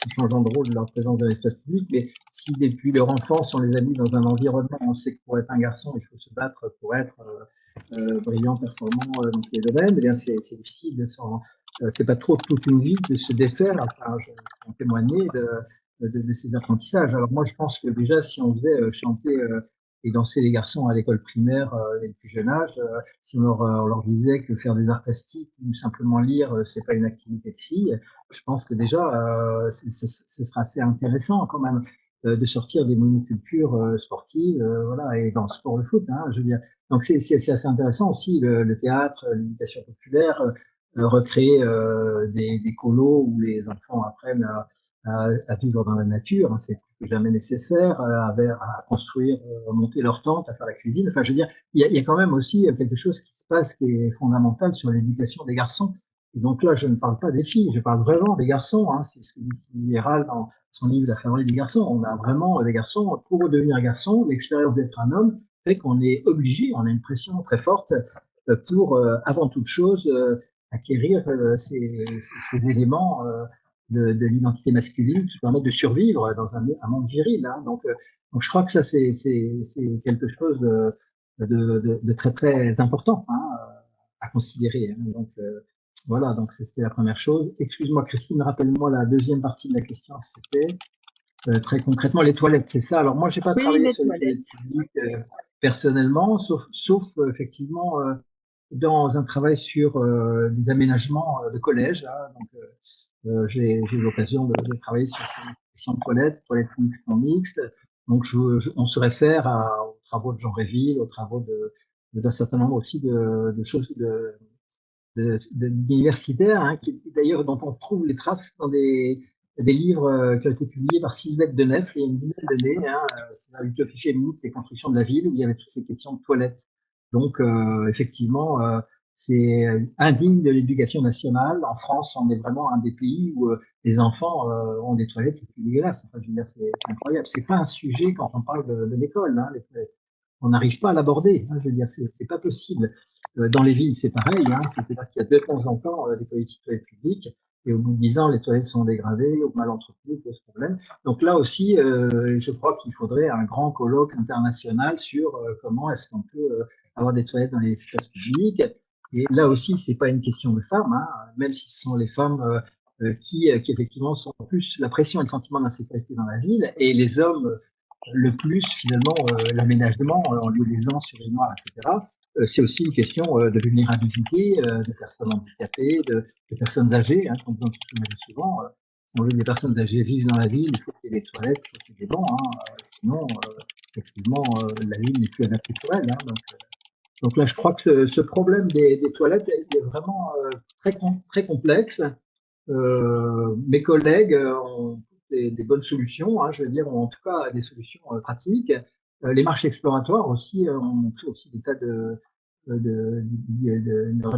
en changeant de rôle de leur présence dans l'espace public, mais si depuis leur enfance on les a mis dans un environnement, on sait que pour être un garçon, il faut se battre pour être brillant, performant dans tous les domaines, eh bien c'est difficile de s'en, c'est pas trop toute une vie de se défaire. Enfin, je peux en témoigner de ces apprentissages. Alors moi, je pense que déjà, si on faisait chanter et danser les garçons à l'école primaire dès le plus jeune âge. Si on leur disait que faire des arts plastiques ou simplement lire, c'est pas une activité de fille, je pense que déjà ce sera assez intéressant quand même de sortir des monocultures sportives, voilà, et dans le sport, le foot, hein, je veux dire. Donc c'est assez intéressant aussi le théâtre, l'éducation populaire, recréer des colos où les enfants apprennent à vivre dans la nature, hein, c'est plus que jamais nécessaire, à construire, monter leur tente, à faire la cuisine. Enfin, je veux dire, il y a quand même aussi quelque chose qui se passe qui est fondamental sur l'éducation des garçons. Et donc là, je ne parle pas des filles, je parle vraiment des garçons. Hein, c'est ce que dit Hérald dans son livre La fabrique des garçons. On a vraiment des garçons, pour devenir garçon, l'expérience d'être un homme fait qu'on est obligé, on a une pression très forte pour, avant toute chose, acquérir ces éléments de l'identité masculine qui permettent de survivre dans un monde viril. Hein. Donc, je crois que ça, c'est quelque chose de très, très important, hein, à considérer. Hein. Donc, voilà, donc c'était la première chose. Excuse-moi, Christine, rappelle-moi la deuxième partie de la question. C'était très concrètement les toilettes, c'est ça. Alors moi, j'ai pas travaillé sur les toilettes publiques personnellement, sauf effectivement dans un travail sur des aménagements de collèges. Hein. Donc, j'ai eu l'occasion de travailler sur une question de toilettes mixtes, non mixtes. Donc, on se réfère aux travaux de Jean Réville, aux travaux d'un certain nombre aussi de choses d'universitaires, hein, d'ailleurs dont on trouve les traces dans des livres qui ont été publiés par Sylvette Denef il y a une dizaine d'années, hein, c'est la utopie féministe et construction de la ville, où il y avait toutes ces questions de toilettes. Donc, effectivement, c'est indigne de l'éducation nationale. En France, on est vraiment un des pays où les enfants ont des toilettes les plus dégueulasses. Enfin, je veux dire, c'est incroyable. C'est pas un sujet quand on parle de l'école, hein, les toilettes. On n'arrive pas à l'aborder. Hein, je veux dire, c'est pas possible. Dans les villes, c'est pareil. Hein, c'est-à-dire qu'il y a de temps en temps des politiques de toilettes publiques, et au bout de 10 ans, les toilettes sont dégradées ou mal entretenues, pose problème. Donc là aussi, je crois qu'il faudrait un grand colloque international sur comment est-ce qu'on peut avoir des toilettes dans les espaces publics. Et là aussi, c'est pas une question de femmes, hein, même si ce sont les femmes qui effectivement sont plus la pression et le sentiment d'insécurité dans la ville, et les hommes le plus finalement l'aménagement en lieu des gens sur les noirs, etc. C'est aussi une question de vulnérabilité, de personnes handicapées, de personnes âgées, hein, comme on dit souvent. Si on veut que les personnes âgées vivent dans la ville, il faut qu'il y ait des toilettes, il faut qu'il y ait des bancs, hein, sinon, effectivement, la ville n'est plus adaptée pour elle. Hein, donc là, je crois que ce problème des toilettes est vraiment très complexe. Mes collègues ont des bonnes solutions, hein, je veux dire, ont en tout cas des solutions pratiques. Les marches exploratoires aussi ont montré aussi des tas des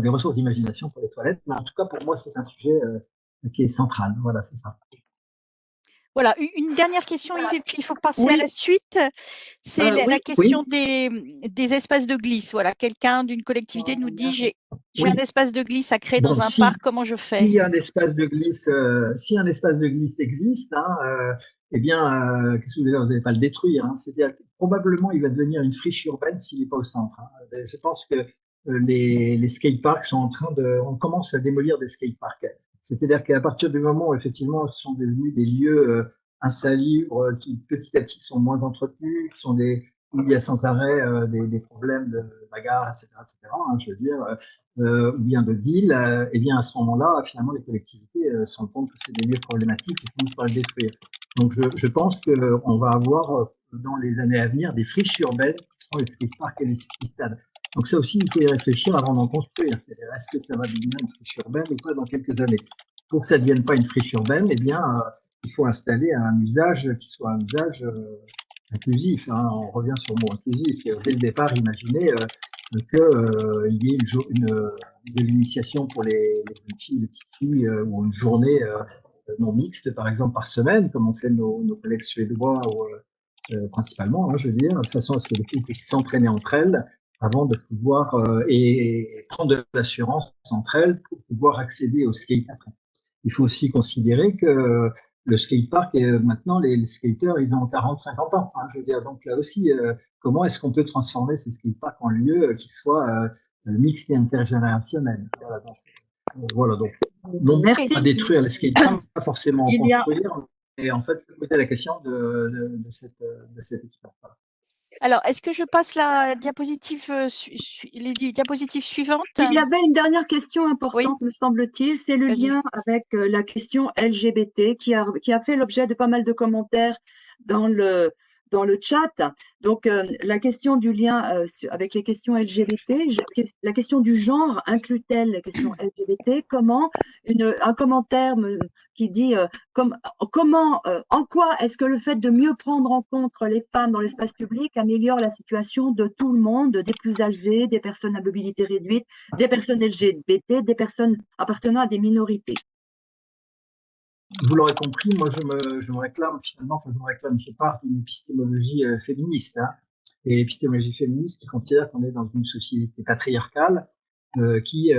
ressources d'imagination pour les toilettes. Mais en tout cas, pour moi, c'est un sujet qui est central. Voilà, c'est ça. Voilà, une dernière question, Yves, et puis il faut passer à la suite. C'est la question des espaces de glisse. Voilà, quelqu'un d'une collectivité nous dit j'ai un espace de glisse à créer dans un parc, comment je fais? Si un espace de glisse, existe, hein, eh bien, qu'est-ce que vous n'allez pas le détruire. Hein, c'est-à-dire que probablement il va devenir une friche urbaine s'il n'est pas au centre. Hein. Je pense que les skateparks sont en train on commence à démolir des skateparks. C'est-à-dire qu'à partir du moment où effectivement ce sont devenus des lieux insalubres qui petit à petit sont moins entretenus, qui sont où il y a sans arrêt des problèmes de bagarres, etc., hein, je veux dire, ou bien de deal, et bien à ce moment-là, finalement, les collectivités se rendent compte que c'est des lieux problématiques et finissent par le détruire. Donc, je pense qu'on va avoir dans les années à venir des friches urbaines qui seront les skateparks et les stades. Donc ça aussi, il faut y réfléchir avant d'en construire. C'est-à-dire, est-ce que ça va devenir une friche urbaine ou pas dans quelques années? Pour que ça ne devienne pas une friche urbaine, eh bien, il faut installer un usage qui soit un usage inclusif. Hein. On revient sur le mot inclusif. Et dès le départ, imaginez qu'il y ait de l'initiation pour les petites filles ou une journée non mixte, par exemple, par semaine, comme on fait nos collègues suédois principalement, hein, je veux dire, de façon à ce que les filles puissent s'entraîner entre elles avant de pouvoir et prendre de l'assurance entre elles pour pouvoir accéder au skate après. Il faut aussi considérer que le skatepark, maintenant, les skateurs, ils ont 40-50 ans. Hein, je veux dire, donc là aussi, comment est-ce qu'on peut transformer ce skatepark en lieu qui soit mixte et intergénérationnel? Voilà, donc non pas détruire les skateparks, pas forcément en construire, et en fait, poser la question de cette équipe. Voilà. Alors, est-ce que je passe la diapositive, les diapositives suivantes? Il y avait une dernière question Oui, importante, me semble-t-il, c'est le vas-y. lien avec la question LGBT qui a fait l'objet de pas mal de commentaires dans le chat. Donc, la question du lien avec les questions LGBT, la question du genre inclut-elle les questions LGBT? Comment un commentaire qui dit en quoi est-ce que le fait de mieux prendre en compte les femmes dans l'espace public améliore la situation de tout le monde, des plus âgés, des personnes à mobilité réduite, des personnes LGBT, des personnes appartenant à des minorités? Vous l'aurez compris, moi je me réclame finalement, enfin, je me réclame, je pars d'une épistémologie féministe, hein, et l'épistémologie féministe qui considère qu'on est dans une société patriarcale qui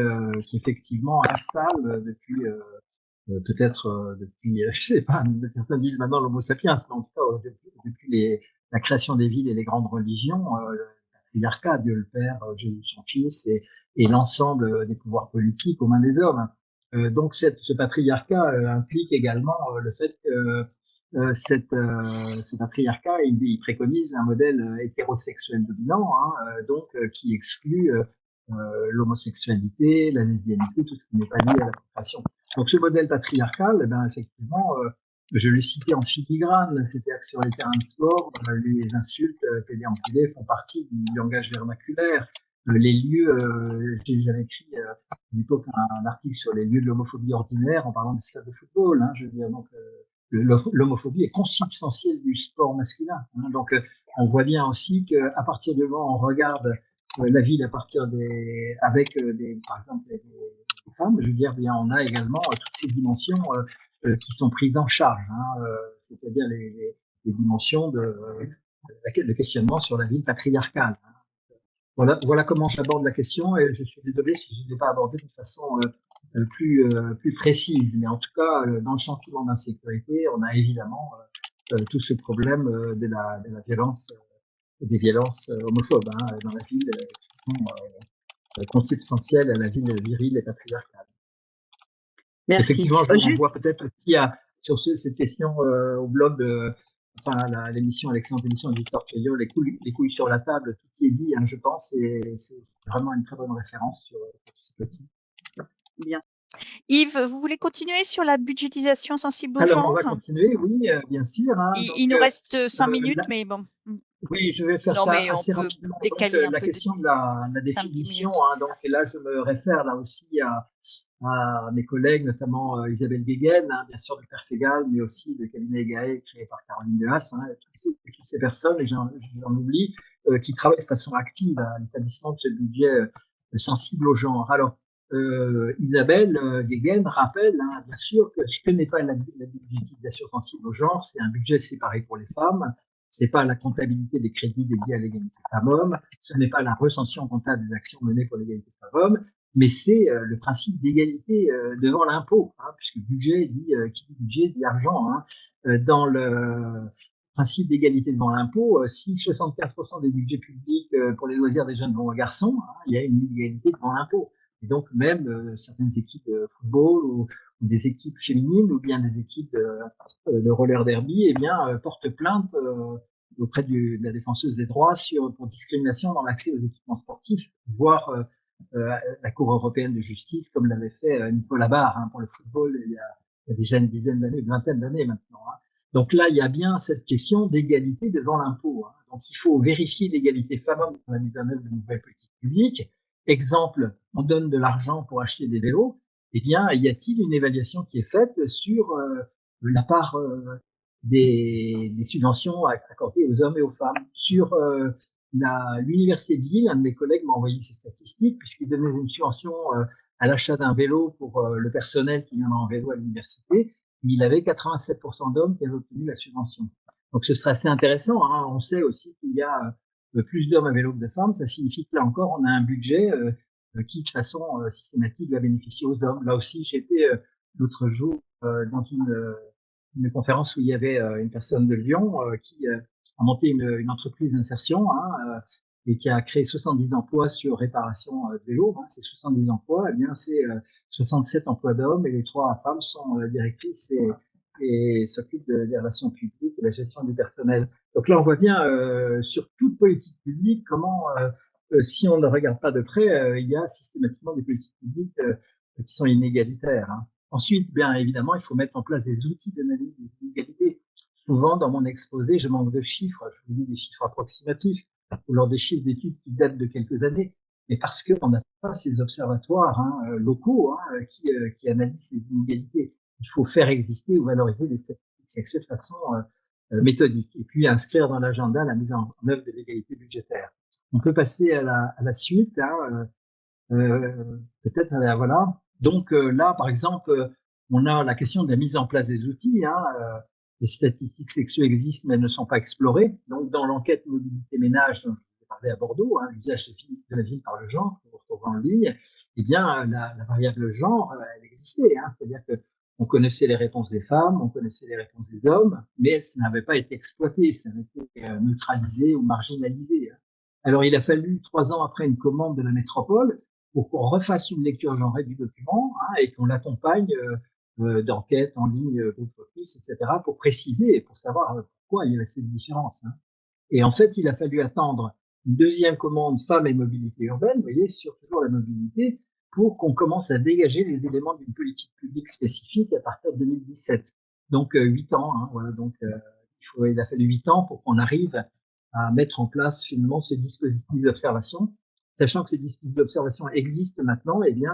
effectivement installe depuis peut-être depuis, je sais pas, certains disent maintenant l'homo sapiens, mais en tout cas depuis la création des villes et les grandes religions, le patriarcat, Dieu le Père, Jésus son Fils et l'ensemble des pouvoirs politiques aux mains des hommes. Donc ce patriarcat implique également le fait que ce patriarcat il préconise un modèle hétérosexuel dominant, hein, donc qui exclut l'homosexualité, la lesbianité, tout ce qui n'est pas lié à la procréation. Donc ce modèle patriarcal, eh ben, effectivement, je l'ai cité en filigrane, c'est-à-dire que sur les terrains de sport, les insultes pédé en pédé font partie du langage vernaculaire. Les lieux, j'avais écrit à l'époque un article sur les lieux de l'homophobie ordinaire en parlant des stades de football. Hein, je veux dire, donc l'homophobie est consubstantielle du sport masculin. Hein, donc on voit bien aussi qu'à partir du moment où on regarde la ville à partir avec par exemple des femmes, je veux dire, bien, on a également toutes ces dimensions qui sont prises en charge, hein, c'est-à-dire les dimensions de questionnement sur la ville patriarcale. Hein. Voilà comment j'aborde la question et je suis désolé si je ne l'ai pas abordée de façon plus précise, mais en tout cas, dans le sentiment d'insécurité, on a évidemment tout ce problème de la violence, des violences homophobes hein, dans la ville qui sont consubstantielles à la ville virile et patriarcale. Merci. Effectivement, je vous renvoie peut-être aussi sur cette question au blog de l'émission, l'excellente émission de Victor Chaillot, les couilles sur la table, tout y est dit, hein, je pense, et c'est vraiment une très bonne référence sur ce petit. Bien. Yves, vous voulez continuer sur la budgétisation sensible au Alors, genre? on va continuer, oui, bien sûr. Hein, il nous reste 5 minutes, mais bon. Oui, je vais faire non, ça mais assez on peut rapidement. décaler Donc, la question de la définition, hein, donc, et là, je me réfère là aussi à mes collègues, notamment Isabelle Guéguen, hein, bien sûr, du Père Fégal, mais aussi le cabinet EGAE créé par Caroline Dehaas, hein, toutes ces personnes, et j'en oublie, qui travaillent de façon active à l'établissement de ce budget sensible au genre. Alors, Isabelle Guéguen rappelle, hein, bien sûr, que ce que n'est pas la budgétisation sensible au genre, c'est un budget séparé pour les femmes. C'est pas la comptabilité des crédits dédiés à l'égalité femmes-hommes, ce n'est pas la recension comptable des actions menées pour l'égalité femmes-hommes, mais c'est le principe d'égalité devant l'impôt, hein, puisque budget dit qui dit budget dit argent. Hein. Dans le principe d'égalité devant l'impôt, si 75% des budgets publics pour les loisirs des jeunes vont aux garçons, hein, il y a une inégalité devant l'impôt. Et donc même certaines équipes de football ou des équipes féminines ou bien des équipes de roller derby, eh bien, portent plainte auprès de la défenseuse des droits pour discrimination dans l'accès aux équipements sportifs, voire la Cour européenne de justice, comme l'avait fait Nicolas Barre hein, pour le football il y a déjà une dizaine d'années, une vingtaine d'années maintenant. Hein. Donc là, il y a bien cette question d'égalité devant l'impôt. Hein. Donc il faut vérifier l'égalité femmes-hommes dans la mise en œuvre de nouvelles politiques publiques. Exemple, on donne de l'argent pour acheter des vélos. Eh bien, y a-t-il une évaluation qui est faite sur la part des subventions accordées aux hommes et aux femmes? Sur l'université de Lille, un de mes collègues m'a envoyé ces statistiques, puisqu'il donnait une subvention à l'achat d'un vélo pour le personnel qui vient en vélo à l'université. Il avait 87% d'hommes qui avaient obtenu la subvention. Donc, ce serait assez intéressant. Hein. On sait aussi qu'il y a plus d'hommes à vélo que de femmes. Ça signifie que là encore, on a un budget qui, de façon systématique, va bénéficier aux hommes. Là aussi, j'étais l'autre jour dans une conférence où il y avait une personne de Lyon qui a monté une entreprise d'insertion hein, et qui a créé 70 emplois sur réparation de vélos. Hein. Ces 70 emplois, eh bien, c'est 67 emplois d'hommes et les 3 femmes sont directrices et s'occupe des relations publiques et de la gestion du personnel. Donc là, on voit bien sur toute politique publique comment, si on ne regarde pas de près, il y a systématiquement des politiques publiques qui sont inégalitaires. Hein. Ensuite, bien évidemment, il faut mettre en place des outils d'analyse des inégalités. Souvent, dans mon exposé, je manque de chiffres. Je vous dis des chiffres approximatifs ou lors des chiffres d'études qui datent de quelques années. Mais parce qu'on n'a pas ces observatoires locaux qui analysent ces inégalités. Il faut faire exister ou valoriser les statistiques sexuelles de façon méthodique. Et puis inscrire dans l'agenda la mise en œuvre de l'égalité budgétaire. On peut passer à la suite. Peut-être, voilà. Donc là, par exemple, on a la question de la mise en place des outils. Les statistiques sexuelles existent, mais elles ne sont pas explorées. Donc, dans l'enquête mobilité ménage dont je vous ai parlé à Bordeaux, l'usage de la ville par le genre, que vous retrouvez en ligne, eh bien, la variable genre, elle existait. C'est-à-dire que on connaissait les réponses des femmes, on connaissait les réponses des hommes, mais ça n'avait pas été exploité, ça avait été neutralisé ou marginalisé. Alors, il a fallu 3 ans après une commande de la métropole pour qu'on refasse une lecture genrée du document et qu'on l'accompagne d'enquêtes en ligne, groupe focus, etc., pour préciser et pour savoir pourquoi il y avait cette différence. Et en fait, il a fallu attendre une deuxième commande femmes et mobilité urbaine, vous voyez, sur toujours la mobilité, pour qu'on commence à dégager les éléments d'une politique publique spécifique à partir de 2017. Donc 8 ans, voilà. Donc il a fallu 8 ans pour qu'on arrive à mettre en place finalement ce dispositif d'observation, sachant que ce dispositif d'observation existe maintenant. Eh bien,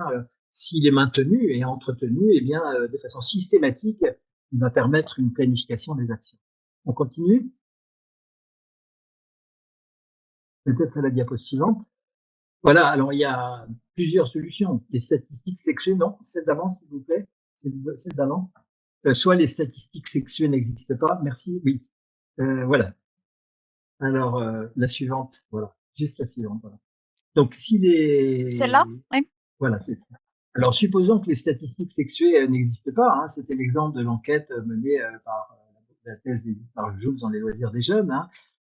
s'il est maintenu et entretenu, eh bien, de façon systématique, il va permettre une planification des actions. On continue. Peut-être à la diapo suivante. Voilà, alors il y a plusieurs solutions. Les statistiques sexuelles, non, celle d'avant, s'il vous plaît, celle d'avant. Soit les statistiques sexuelles n'existent pas, merci, oui. Voilà. Alors, la suivante, voilà, juste la suivante, voilà. Donc, si les... Celle-là, oui. Voilà, c'est ça. Alors, supposons que les statistiques sexuelles n'existent pas. C'était l'exemple de l'enquête menée par la thèse d'Edith Marjou dans les loisirs des jeunes.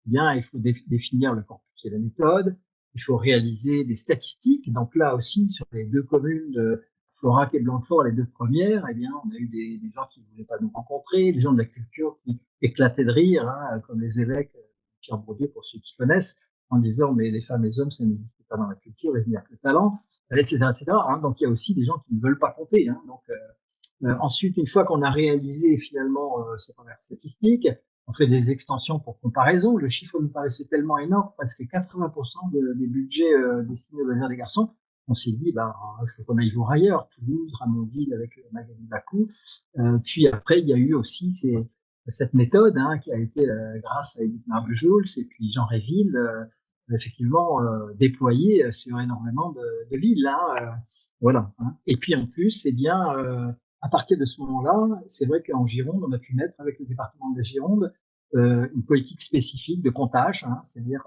Eh bien, il faut définir le corpus et la méthode. Il faut réaliser des statistiques. Donc là aussi, sur les 2 communes de Florac et Blanquefort, les 2 premières, eh bien, on a eu des gens qui ne voulaient pas nous rencontrer, des gens de la culture qui éclataient de rire, comme les évêques, Pierre Bourdieu, pour ceux qui connaissent, en disant mais les femmes et les hommes, ça n'existe pas dans la culture, il n'y a que le talent, etc., etc. Donc il y a aussi des gens qui ne veulent pas compter. Donc ensuite, une fois qu'on a réalisé finalement ces premières statistiques, on fait des extensions pour comparaison. Le chiffre nous paraissait tellement énorme, parce que 80% des budgets destinés aux loisirs des garçons, on s'est dit, il faut qu'on aille voir ailleurs, Toulouse, Ramonville avec Magali Bacou. Puis après, il y a eu aussi cette méthode qui a été, grâce à Edith Marbujols et puis Jean Réville, effectivement déployée sur énormément de villes. Voilà. Et puis en plus, eh bien, à partir de ce moment-là, c'est vrai qu'en Gironde, on a pu mettre avec le département de la Gironde une politique spécifique de comptage, c'est-à-dire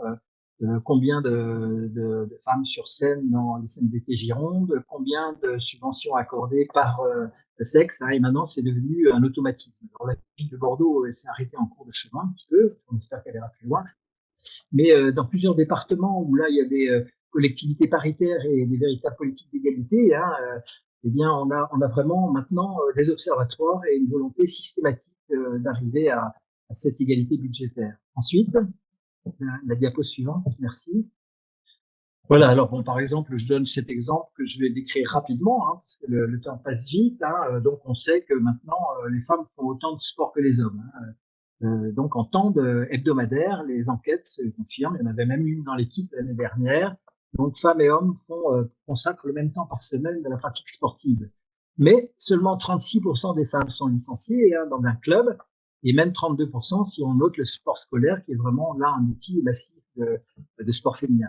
combien de femmes sur scène dans les scènes d'été Gironde, combien de subventions accordées par sexe, et maintenant c'est devenu un automatisme. Alors la ville de Bordeaux s'est arrêtée en cours de chemin un petit peu, on espère qu'elle ira plus loin, mais dans plusieurs départements où là il y a des collectivités paritaires et des véritables politiques d'égalité, eh bien on a vraiment maintenant des observatoires et une volonté systématique d'arriver à cette égalité budgétaire. Ensuite, la diapo suivante, merci. Voilà, alors bon, par exemple, je donne cet exemple que je vais décrire rapidement, parce que le temps passe vite. Donc on sait que maintenant, les femmes font autant de sport que les hommes. Donc en temps hebdomadaire, les enquêtes se confirment. Il y en avait même une dans l'équipe l'année dernière. Donc femmes et hommes consacrent le même temps par semaine de la pratique sportive. Mais seulement 36% des femmes sont licenciées dans un club, et même 32% si on note le sport scolaire, qui est vraiment là un outil massif de sport féminin.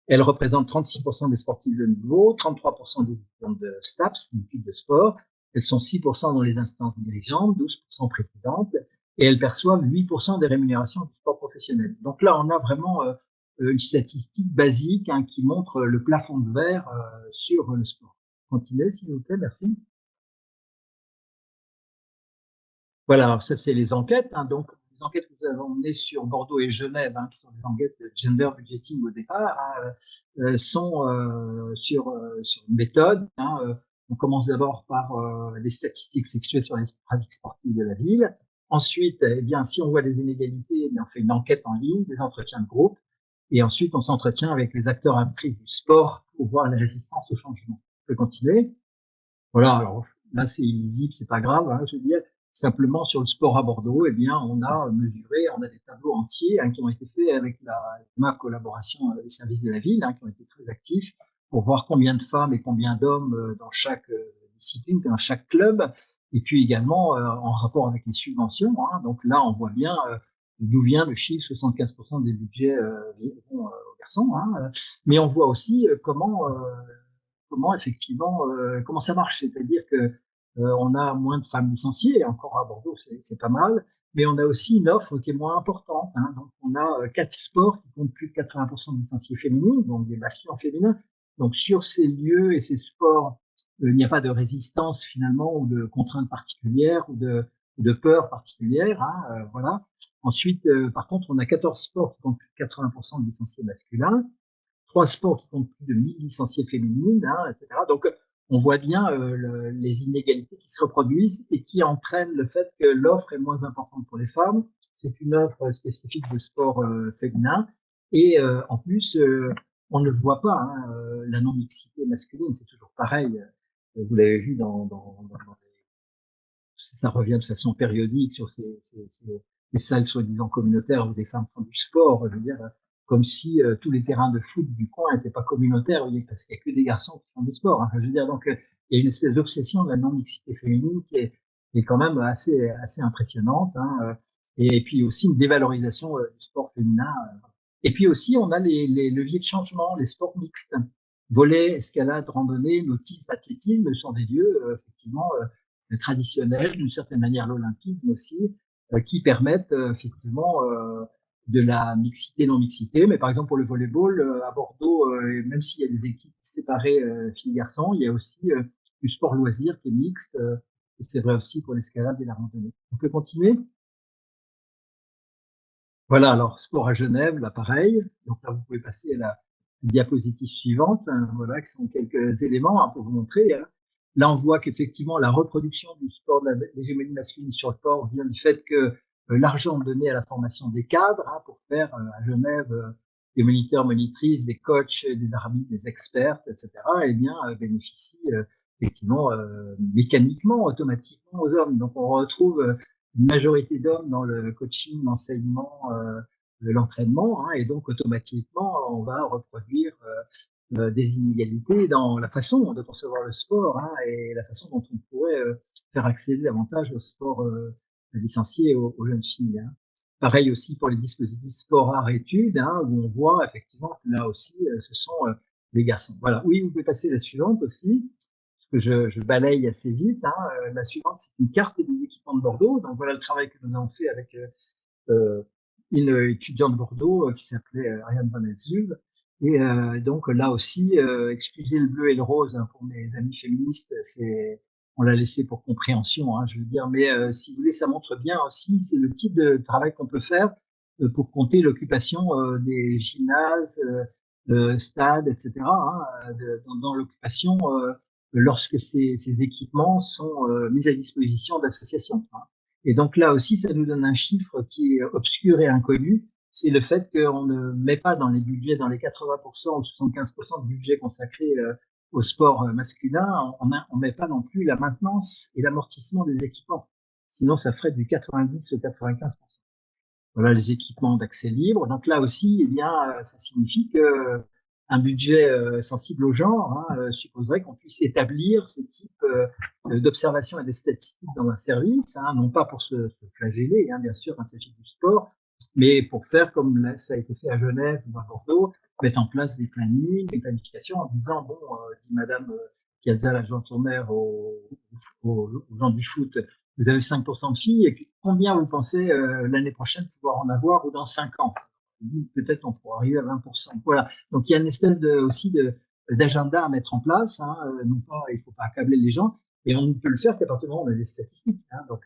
Elles représentent 36% des sportifs de niveau, 33% des étudiants de STAPS, une équipe de sport. Elles sont 6% dans les instances dirigeantes, 12% présidentes, et elles perçoivent 8% des rémunérations du sport professionnel. Donc là, on a vraiment une statistique basique qui montre le plafond de verre sur le sport. Continuez, s'il vous plaît, merci. Voilà, alors ça c'est les enquêtes. Donc les enquêtes que nous avons menées sur Bordeaux et Genève, qui sont des enquêtes de gender budgeting au départ, sont sur une méthode. On commence d'abord par les statistiques sexuelles sur les pratiques sportives de la ville. Ensuite, eh bien, si on voit des inégalités, eh bien, on fait une enquête en ligne, des entretiens de groupe. Et ensuite, on s'entretient avec les acteurs actrices du sport pour voir les résistances au changement. On peut continuer. Voilà, alors là, c'est illisible, c'est pas grave. Hein, je veux dire, simplement sur le sport à Bordeaux, eh bien, on a mesuré, on a des tableaux entiers qui ont été faits avec ma collaboration des services de la ville, qui ont été très actifs pour voir combien de femmes et combien d'hommes dans chaque discipline, dans chaque club, et puis également en rapport avec les subventions. Donc là, on voit bien d'où vient le chiffre 75% des budgets vont aux garçons. Mais on voit aussi comment effectivement comment ça marche, c'est-à-dire que on a moins de femmes licenciées, encore à Bordeaux, c'est pas mal, mais on a aussi une offre qui est moins importante. Donc on a 4 sports qui comptent plus de 80% de licenciés féminines, donc des bastions féminins. Donc sur ces lieux et ces sports, il n'y a pas de résistance finalement ou de contraintes particulières ou de peur particulière. Voilà. Ensuite, par contre, on a 14 sports qui comptent plus de 80% de licenciés masculins. 3 sports qui comptent plus de 1000 licenciées féminines, etc. Donc, on voit bien les inégalités qui se reproduisent et qui entraînent le fait que l'offre est moins importante pour les femmes. C'est une offre spécifique de sport féminin. Et en plus, on ne voit pas la non-mixité masculine. C'est toujours pareil. Vous l'avez vu ça revient de façon périodique sur ces salles soi-disant communautaires où des femmes font du sport. Je veux dire, comme si tous les terrains de foot du coin n'étaient pas communautaires, parce qu'il n'y a que des garçons qui font du sport. Je veux dire, donc il y a une espèce d'obsession de la non-mixité féminine qui est quand même assez impressionnante. Et puis aussi une dévalorisation du sport féminin. Et puis aussi, on a les leviers de changement, les sports mixtes. Volley, escalade, randonnée, nautisme, athlétisme sont des lieux, effectivement, traditionnels, d'une certaine manière l'olympisme aussi, qui permettent effectivement de la mixité, non-mixité. Mais par exemple, pour le volleyball, à Bordeaux, même s'il y a des équipes séparées filles-garçons, il y a aussi du sport loisir qui est mixte. Et c'est vrai aussi pour l'escalade et la randonnée. On peut continuer? Voilà, alors sport à Genève, là pareil. Donc là, vous pouvez passer à la diapositive suivante. Voilà, qui sont quelques éléments pour vous montrer. Là, on voit qu'effectivement, la reproduction du sport de l'hégémonie masculine sur le sport vient du fait que l'argent donné à la formation des cadres pour faire à Genève des moniteurs, monitrices, des coachs, des arbitres, des experts, etc., eh bien, bénéficie effectivement mécaniquement, automatiquement aux hommes. Donc, on retrouve une majorité d'hommes dans le coaching, l'enseignement, l'entraînement, et donc automatiquement, on va reproduire des inégalités dans la façon de concevoir le sport et la façon dont on pourrait faire accéder davantage au sport licencié aux jeunes filles. Pareil aussi pour les dispositifs sport art études, où on voit effectivement que là aussi ce sont les garçons. Voilà. Oui, vous pouvez passer la suivante aussi, parce que je balaye assez vite. La suivante, c'est une carte des équipements de Bordeaux. Donc voilà le travail que nous avons fait avec une étudiante de Bordeaux qui s'appelait Ariane Van Elzuv. Et donc là aussi, excusez le bleu et le rose pour mes amis féministes, on l'a laissé pour compréhension, je veux dire. Mais si vous voulez, ça montre bien aussi, c'est le type de travail qu'on peut faire pour compter l'occupation des gymnases, stades, etc. Dans l'occupation lorsque ces équipements sont mis à disposition d'associations. Et donc là aussi, ça nous donne un chiffre qui est obscur et inconnu. C'est le fait qu'on ne met pas dans les budgets, dans les 80% ou 75% de budget consacré au sport masculin, on met pas non plus la maintenance et l'amortissement des équipements. Sinon, ça ferait du 90 ou 95%. Voilà les équipements d'accès libre. Donc là aussi, eh bien, ça signifie que un budget sensible au genre supposerait qu'on puisse établir ce type d'observation et de statistiques dans un service, non pas pour se flageller, bien sûr, quand il s'agit du sport, mais pour faire comme là, ça a été fait à Genève ou à Bordeaux, mettre en place des plannings, des planifications en disant, bon, dit Madame Piazza, l'adjointe au maire, aux gens du foot, vous avez 5% de filles, et puis combien vous pensez l'année prochaine pouvoir en avoir ou dans 5 ans? Peut-être on pourra arriver à 20%. Voilà. Donc il y a une espèce d'agenda à mettre en place. Non pas, il faut pas accabler les gens, et on ne peut le faire qu'à partir du moment où on a des statistiques. Donc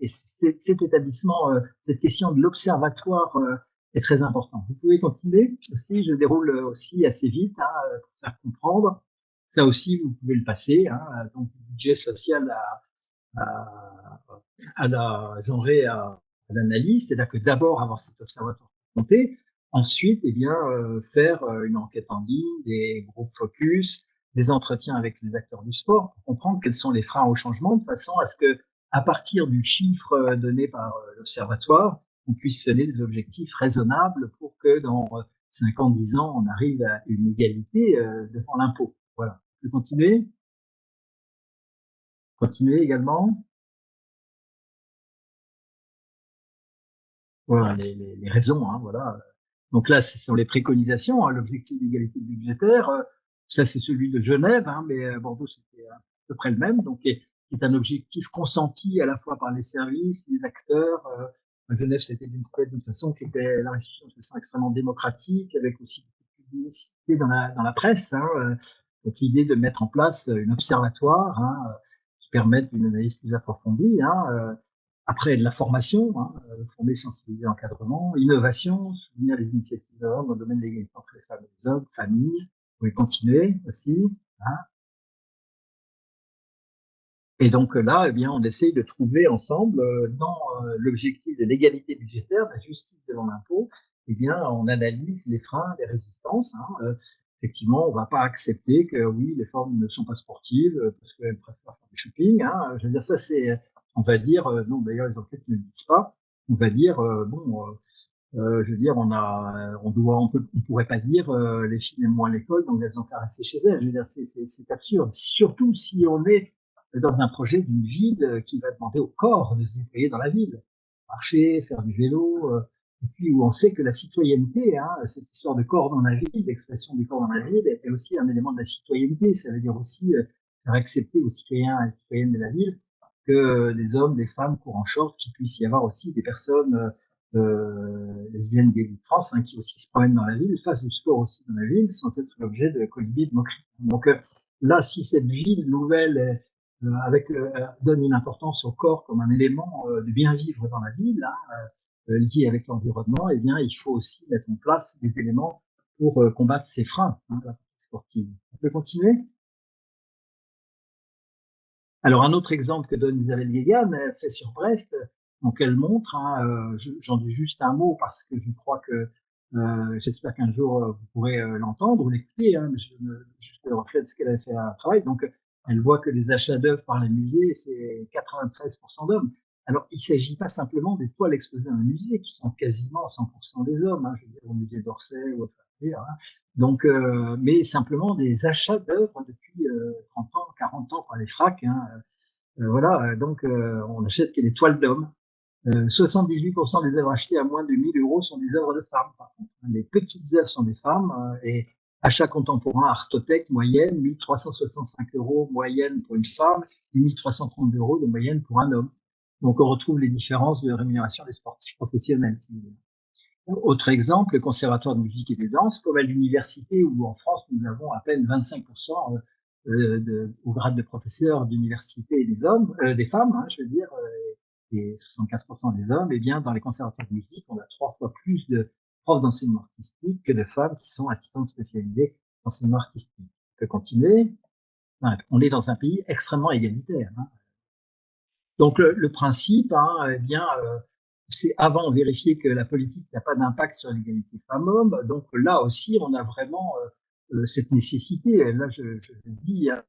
cet établissement, cette question de l'observatoire est très importante. Vous pouvez continuer aussi. Je déroule aussi assez vite pour faire comprendre. Ça aussi, vous pouvez le passer, hein, donc budget social à la genrer à l'analyse, c'est-à-dire que d'abord avoir cet observatoire confronté, ensuite, eh bien, faire une enquête en ligne, des groupes focus, des entretiens avec les acteurs du sport pour comprendre quels sont les freins au changement, de façon à ce que, à partir du chiffre donné par l'observatoire, on puisse donner des objectifs raisonnables pour que dans 5 ans, 10 ans, on arrive à une égalité devant l'impôt. Voilà. Je peux continuer? Continuer également. Voilà les raisons, hein, voilà. Donc là, ce sont les préconisations, hein, l'objectif d'égalité budgétaire. Ça, c'est celui de Genève, hein, mais Bordeaux, c'était à peu près le même. Donc, qui est un objectif consenti à la fois par les services, les acteurs. Genève, c'était d'une façon qui était la restitution de façon extrêmement démocratique, avec aussi beaucoup de publicité dans la presse. Hein, donc, l'idée de mettre en place un observatoire hein, qui permette une analyse plus approfondie. Hein, après, de la formation, hein, former, sensibiliser, encadrement, innovation, soutenir les initiatives de l'homme dans le domaine de l'égalité entre les femmes et les hommes, famille, vous pouvez continuer aussi. Hein. Et donc là, eh bien, on essaye de trouver ensemble, dans l'objectif de l'égalité budgétaire, de la justice devant l'impôt, eh bien, on analyse les freins, les résistances. Hein. Effectivement, on ne va pas accepter que oui, les femmes ne sont pas sportives parce qu'elles préfèrent faire du shopping. Hein. Je veux dire, ça c'est, on va dire, non d'ailleurs les enquêtes ne le disent pas. On va dire, je veux dire, on pourrait pas dire les filles n'aiment moins l'école, donc elles ont qu'à rester chez elles. Je veux dire, c'est absurde. Surtout si on est dans un projet d'une ville qui va demander au corps de se déployer dans la ville, marcher, faire du vélo, et puis où on sait que la citoyenneté, hein, cette histoire de corps dans la ville, l'expression du corps dans la ville, est aussi un élément de la citoyenneté. Ça veut dire aussi faire accepter aux citoyens et citoyennes de la ville que les hommes, les femmes courent en short, qu'il puisse y avoir aussi des personnes lesbiennes, gays, trans, hein, qui aussi se promènent dans la ville, fassent du sport aussi dans la ville, sans être l'objet de colibés, de moqueries. Donc là, si cette ville nouvelle donne une importance au corps comme un élément de bien vivre dans la ville, hein, lié avec l'environnement, eh bien, il faut aussi mettre en place des éléments pour combattre ces freins hein, la pratique sportive. On peut continuer? Alors, un autre exemple que donne Isabelle Guégane, elle fait sur Brest, donc elle montre, hein, j'en dis juste un mot parce que je crois que j'espère qu'un jour vous pourrez l'entendre ou l'écouter, hein, juste le reflet de ce qu'elle a fait à travail. Donc, elle voit que les achats d'œuvres par les musées, c'est 93% d'hommes. Alors, il ne s'agit pas simplement des toiles exposées dans un musée, qui sont quasiment 100% des hommes, hein, je veux dire, au musée d'Orsay ou autre. Hein. Donc, mais simplement des achats d'œuvres depuis 30 ans, 40 ans par les FRAC. Hein, voilà, donc on achète que des toiles d'hommes. 78% des œuvres achetées à moins de 1000 euros sont des œuvres de femmes. Par contre, les petites œuvres sont des femmes et achat contemporain Artothèque moyenne 1365 euros moyenne pour une femme et 1330 euros de moyenne pour un homme. Donc on retrouve les différences de rémunération des sportifs professionnels. Si vous voulez. Autre exemple, le conservatoire de musique et de danse, comme à l'université où en France nous avons à peine 25% au grade de professeur d'université des hommes, des femmes, hein, je veux dire, et 75% des hommes, eh bien, dans les conservatoires de musique, on a 3 fois plus de profs d'enseignement artistique que de femmes qui sont assistantes spécialisées d'enseignement artistique. On peut continuer. On est dans un pays extrêmement égalitaire. Hein. Donc, le principe, hein, eh bien, c'est avant vérifier que la politique n'a pas d'impact sur l'égalité femmes-hommes. Donc là aussi, on a vraiment cette nécessité. Là, je le dis hein,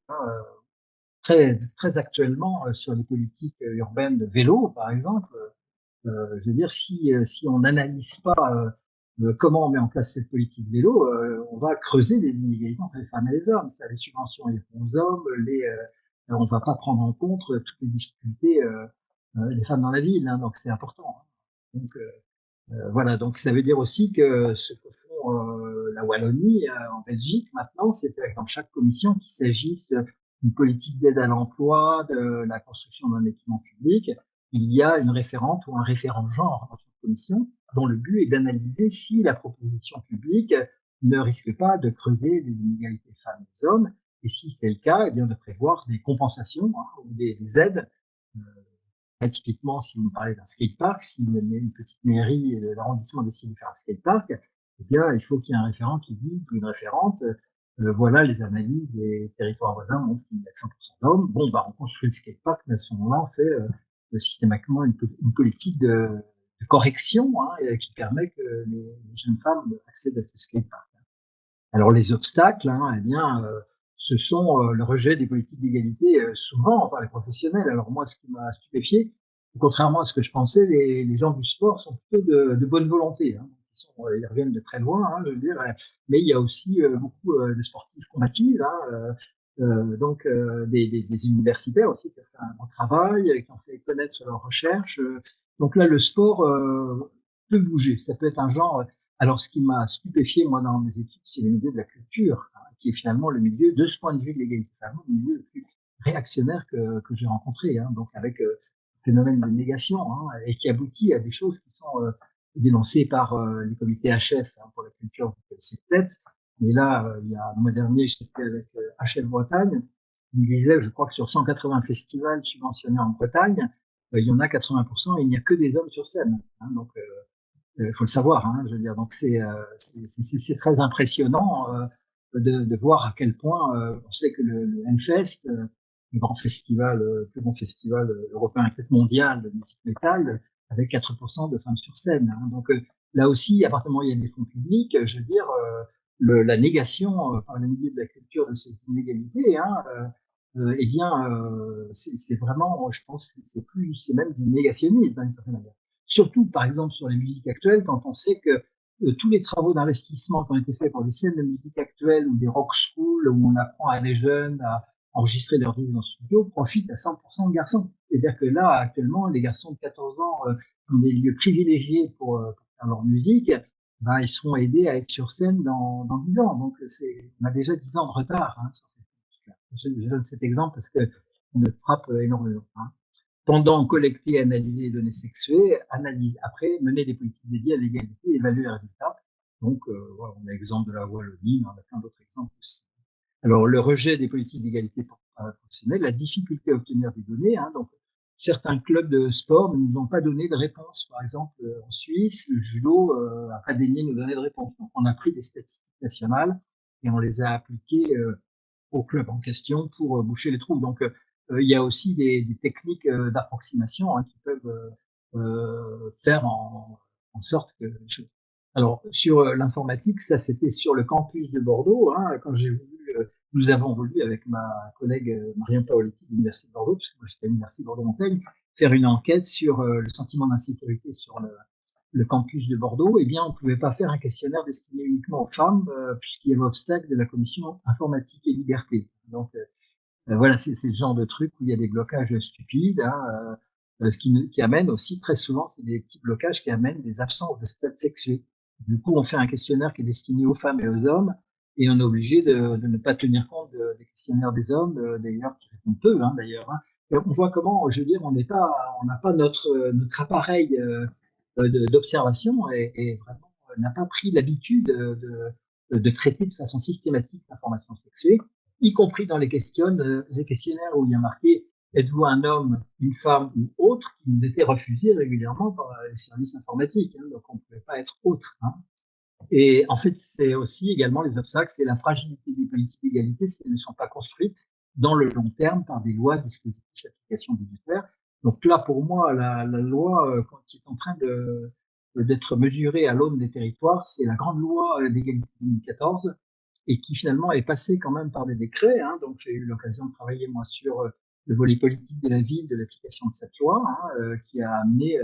très actuellement sur les politiques urbaines de vélo, par exemple. Je veux dire, si on n'analyse pas comment on met en place cette politique vélo, on va creuser les inégalités entre les femmes et les hommes. Ça, les subventions iront aux hommes, on va pas prendre en compte toutes les difficultés des femmes dans la ville, hein, donc c'est important. Hein. Donc voilà, donc ça veut dire aussi que ce que font la Wallonie en Belgique maintenant, c'est dans chaque commission qu'il s'agisse d'une politique d'aide à l'emploi, de la construction d'un équipement public, il y a une référente ou un référent genre dans cette commission, dont le but est d'analyser si la proposition publique ne risque pas de creuser les inégalités femmes et hommes, et si c'est le cas, eh bien de prévoir des compensations hein, ou des aides. Typiquement, si vous me parlez d'un skatepark, si une petite mairie de l'arrondissement décide de faire un skatepark, eh bien, il faut qu'il y ait un référent qui dise ou une référente voilà, les analyses des territoires voisins montrent qu'il y a 100% d'hommes. Bon, bah, on construit le skatepark, mais à ce moment-là, on fait systématiquement une politique de correction qui permet que les jeunes femmes accèdent à ce skatepark. Alors les obstacles, eh bien, ce sont le rejet des politiques d'égalité souvent par les professionnels. Alors moi, ce qui m'a stupéfié, contrairement à ce que je pensais, les gens du sport sont plutôt de bonne volonté. Ils reviennent de très loin, je veux dire, mais il y a aussi beaucoup de sportifs combatifs, donc des universitaires aussi qui ont fait un bon travail, qui ont fait connaître leurs recherches. Donc là, le sport peut bouger. Ça peut être un genre. Alors, ce qui m'a stupéfié, moi, dans mes études, c'est le milieu de la culture, qui est finalement le milieu, de ce point de vue de l'égalité femmes, le milieu le plus réactionnaire que j'ai rencontré, donc avec le phénomène de négation, et qui aboutit à des choses qui sont dénoncées par les comités HF pour la culture, vous connaissez peut-être. Mais là, il y a le mois dernier, j'étais avec HF Bretagne. Il me disait, je crois que sur 180 festivals subventionnés en Bretagne, il y en a 80%, et il n'y a que des hommes sur scène. Donc, faut le savoir, je veux dire. Donc c'est très impressionnant de voir à quel point on sait que le Hellfest, le grand festival, le plus grand festival européen et peut-être mondial de musique métal, avec 4% de femmes sur scène. Donc là aussi, à partir du moment où il y a des fonds publics, je veux dire, la négation par le milieu de la culture de ces inégalités, eh bien, c'est vraiment, je pense, c'est même du négationnisme d'une certaine manière. Surtout, par exemple, sur les musiques actuelles, quand on sait que tous les travaux d'investissement qui ont été faits pour des scènes de musique actuelle ou des rock schools où on apprend à des jeunes à enregistrer leurs disques dans le studio profitent à 100% de garçons. C'est-à-dire que là, actuellement, les garçons de 14 ans ont des lieux privilégiés pour faire leur musique, ils seront aidés à être sur scène dans 10 ans. Donc, on a déjà 10 ans de retard sur cette musique-là. Je donne cet exemple parce que ça me frappe énormément. Pendant collecter et analyser les données sexuées, après, mener des politiques dédiées à l'égalité et évaluer les résultats. Donc, voilà, on a l'exemple de la Wallonie, mais on a plein d'autres exemples aussi. Alors, le rejet des politiques d'égalité professionnelle, la difficulté à obtenir des données. Donc, certains clubs de sport ne nous ont pas donné de réponse. Par exemple, en Suisse, le judo a pas daigné nous donner de réponse. Donc, on a pris des statistiques nationales et on les a appliquées au club en question pour boucher les trous. Donc, il y a aussi des techniques d'approximation qui peuvent faire en sorte que. Alors sur l'informatique, ça c'était sur le campus de Bordeaux. Quand j'ai voulu, nous avons voulu avec ma collègue Marion Paoletti de l'université de Bordeaux, parce que moi j'étais à l'université de Bordeaux-Montaigne, faire une enquête sur le sentiment d'insécurité sur le campus de Bordeaux. Eh bien, on ne pouvait pas faire un questionnaire destiné uniquement aux femmes, puisqu'il y avait obstacle de la commission informatique et liberté. Donc voilà, c'est le genre de truc où il y a des blocages stupides, ce qui amène aussi très souvent, c'est des petits blocages qui amènent des absences de stade sexué. Du coup, on fait un questionnaire qui est destiné aux femmes et aux hommes, et on est obligé de ne pas tenir compte des questionnaires des hommes, d'ailleurs, qui répondent peu, d'ailleurs. Et on voit comment, je veux dire, on n'a pas notre appareil d'observation et vraiment n'a pas pris l'habitude de traiter de façon systématique l'information sexuée, y compris dans les questionnaires où il y a marqué êtes-vous un homme, une femme ou autre, qui nous était refusé régulièrement par les services informatiques. Donc on ne pouvait pas être autre. Et en fait, c'est aussi également les obstacles, c'est la fragilité des politiques d'égalité si elles ne sont pas construites dans le long terme par des lois, dispositifs, applications budgétaires. Donc là, pour moi, la loi qui est en train d'être mesurée à l'aune des territoires, c'est la grande loi d'égalité 2014 et qui finalement est passée quand même par des décrets. Donc j'ai eu l'occasion de travailler moi sur le volet politique de la ville, de l'application de cette loi, qui a amené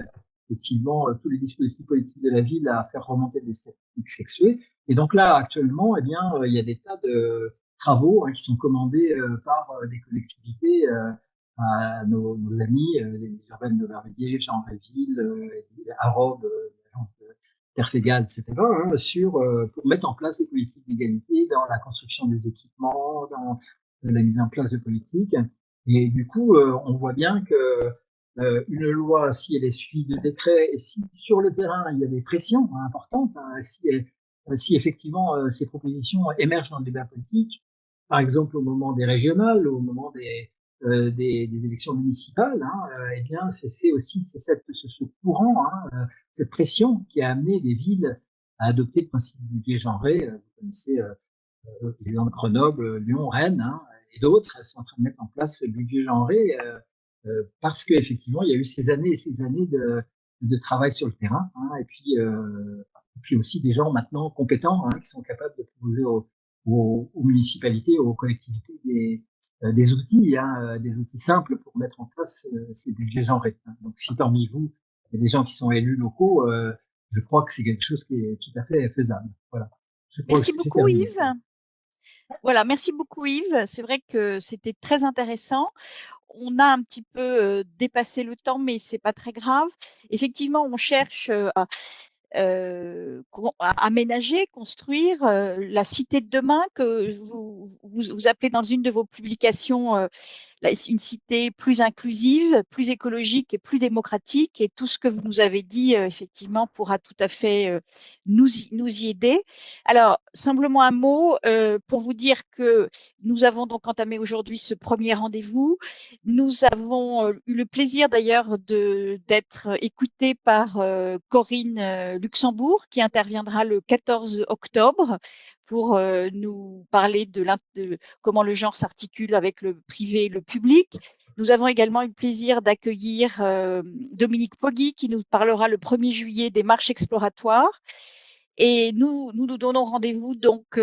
effectivement tous les dispositifs politiques de la ville à faire remonter des statistiques sexuées. Et donc là, actuellement, eh bien, il y a des tas de travaux qui sont commandés par des collectivités à nos amis, les urbaines de Verviers, Jean Réville, Harold, l'agence de Terfégal, etc., pour mettre en place des politiques d'égalité dans la construction des équipements, dans la mise en place de politiques. Et du coup, on voit bien que une loi, si elle est suivie de décrets, et si sur le terrain il y a des pressions importantes, si effectivement ces propositions émergent dans le débat politique, par exemple au moment des régionales, au moment des élections municipales, eh bien c'est aussi ce courant, cette pression qui a amené des villes à adopter le principe du budget genré. Vous connaissez Grenoble, Lyon, Rennes, hein, et d'autres sont en train de mettre en place le budget genré parce qu'effectivement, il y a eu ces années et ces années de travail sur le terrain, hein, et puis aussi des gens maintenant compétents, hein, qui sont capables de proposer aux municipalités, aux collectivités des outils, hein, des outils simples pour mettre en place ces budgets genrés. Hein. Donc, si parmi vous, il y a des gens qui sont élus locaux, je crois que c'est quelque chose qui est tout à fait faisable. Voilà. Merci beaucoup, Yves. Voilà, merci beaucoup, Yves. C'est vrai que c'était très intéressant. On a un petit peu dépassé le temps, mais c'est pas très grave. Effectivement, on cherche à aménager, construire la cité de demain que vous appelez dans une de vos publications une cité plus inclusive, plus écologique et plus démocratique. Et tout ce que vous nous avez dit, effectivement, pourra tout à fait nous y aider. Alors, simplement un mot pour vous dire que nous avons donc entamé aujourd'hui ce premier rendez-vous. Nous avons eu le plaisir d'ailleurs d'être écoutés par Corinne Luxembourg, qui interviendra le 14 octobre pour nous parler de comment le genre s'articule avec le privé et le public. Nous avons également eu le plaisir d'accueillir Dominique Poggi, qui nous parlera le 1er juillet des marches exploratoires. Et nous donnons rendez-vous donc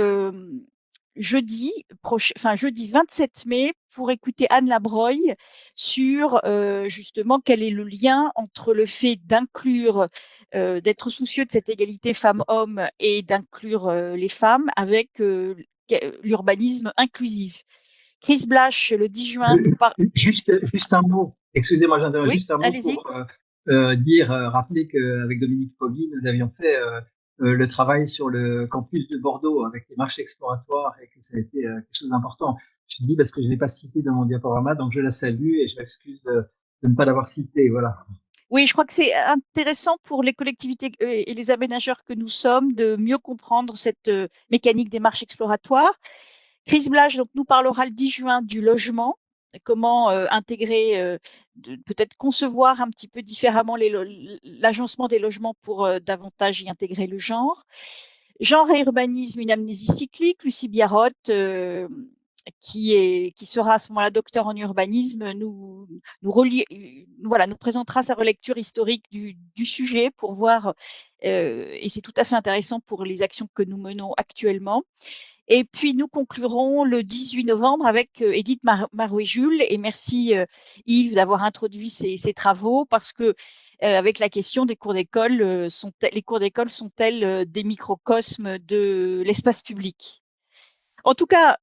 jeudi 27 mai pour écouter Anne Labreuil sur justement quel est le lien entre le fait d'inclure, d'être soucieux de cette égalité femmes-hommes et d'inclure les femmes avec l'urbanisme inclusif. Chris Blash, le 10 juin, nous parle… Juste un mot, excusez-moi, j'interviens, Oui, juste un mot pour rappeler qu'avec Dominique Poggi, nous avions fait le travail sur le campus de Bordeaux avec les marches exploratoires et que ça a été quelque chose d'important. Je dis parce que je ne l'ai pas cité dans mon diaporama, donc je la salue et je m'excuse de ne pas l'avoir cité. Voilà. Oui, je crois que c'est intéressant pour les collectivités et les aménageurs que nous sommes de mieux comprendre cette mécanique des marches exploratoires. Chris Blash donc, nous parlera le 10 juin du logement, comment intégrer, peut-être concevoir un petit peu différemment l'agencement des logements pour davantage y intégrer le genre. Genre et urbanisme, une amnésie cyclique, Lucie Biarotte, qui sera à ce moment-là docteur en urbanisme, nous présentera sa relecture historique du sujet pour voir, et c'est tout à fait intéressant pour les actions que nous menons actuellement. Et puis, nous conclurons le 18 novembre avec Edith Marouet-Jules. Et merci Yves d'avoir introduit ces travaux parce que avec la question des cours d'école, les cours d'école sont-elles des microcosmes de l'espace public? En tout cas,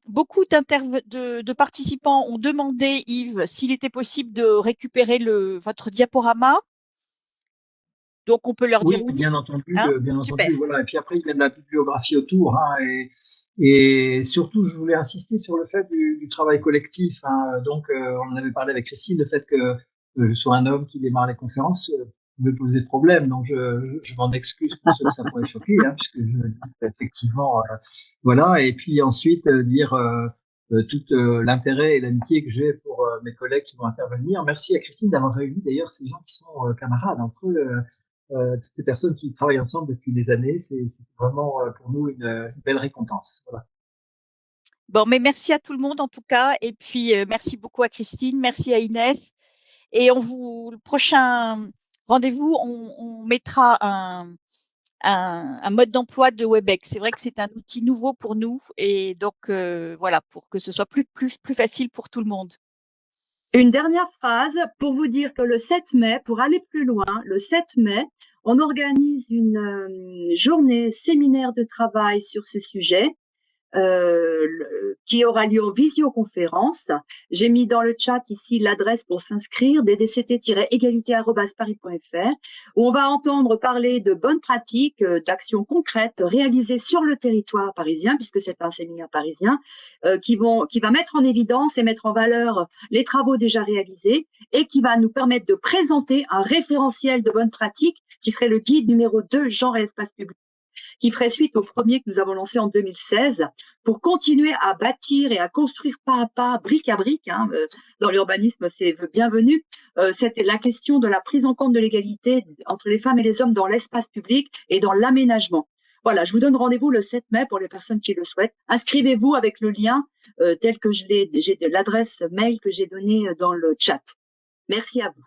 beaucoup de participants ont demandé, Yves, s'il était possible de récupérer votre diaporama. Donc, on peut leur dire oui. Bien entendu, hein, bien super. entendu. Voilà. Et puis après, il y a de la bibliographie autour. Hein, et surtout, je voulais insister sur le fait du travail collectif. Hein. Donc, on en avait parlé avec Christine, le fait que je sois un homme qui démarre les conférences me posait problème. Donc, je m'en excuse pour ceux que ça pourrait choquer, hein, puisque je dis effectivement, voilà. Et puis ensuite, dire tout l'intérêt et l'amitié que j'ai pour mes collègues qui vont intervenir. Merci à Christine d'avoir réuni d'ailleurs ces gens qui sont camarades entre eux. Toutes ces personnes qui travaillent ensemble depuis des années, c'est vraiment pour nous une belle récompense. Voilà. Bon, mais merci à tout le monde en tout cas, et puis merci beaucoup à Christine, merci à Inès, et le prochain rendez-vous, on mettra un mode d'emploi de WebEx. C'est vrai que c'est un outil nouveau pour nous, et donc voilà, pour que ce soit plus facile pour tout le monde. Une dernière phrase pour vous dire que le 7 mai, pour aller plus loin, le 7 mai, on organise une journée séminaire de travail sur ce sujet qui aura lieu en visioconférence. J'ai mis dans le chat ici l'adresse pour s'inscrire, ddct-égalité@paris.fr, où on va entendre parler de bonnes pratiques, d'actions concrètes réalisées sur le territoire parisien, puisque c'est un séminaire parisien, qui va mettre en évidence et mettre en valeur les travaux déjà réalisés et qui va nous permettre de présenter un référentiel de bonnes pratiques qui serait le guide numéro 2 genre et espace public, qui ferait suite au premier que nous avons lancé en 2016 pour continuer à bâtir et à construire pas à pas, brique à brique. Hein, dans l'urbanisme, c'est bienvenu. C'était la question de la prise en compte de l'égalité entre les femmes et les hommes dans l'espace public et dans l'aménagement. Voilà, je vous donne rendez-vous le 7 mai pour les personnes qui le souhaitent. Inscrivez-vous avec le lien tel que j'ai de l'adresse mail que j'ai donnée dans le chat. Merci à vous.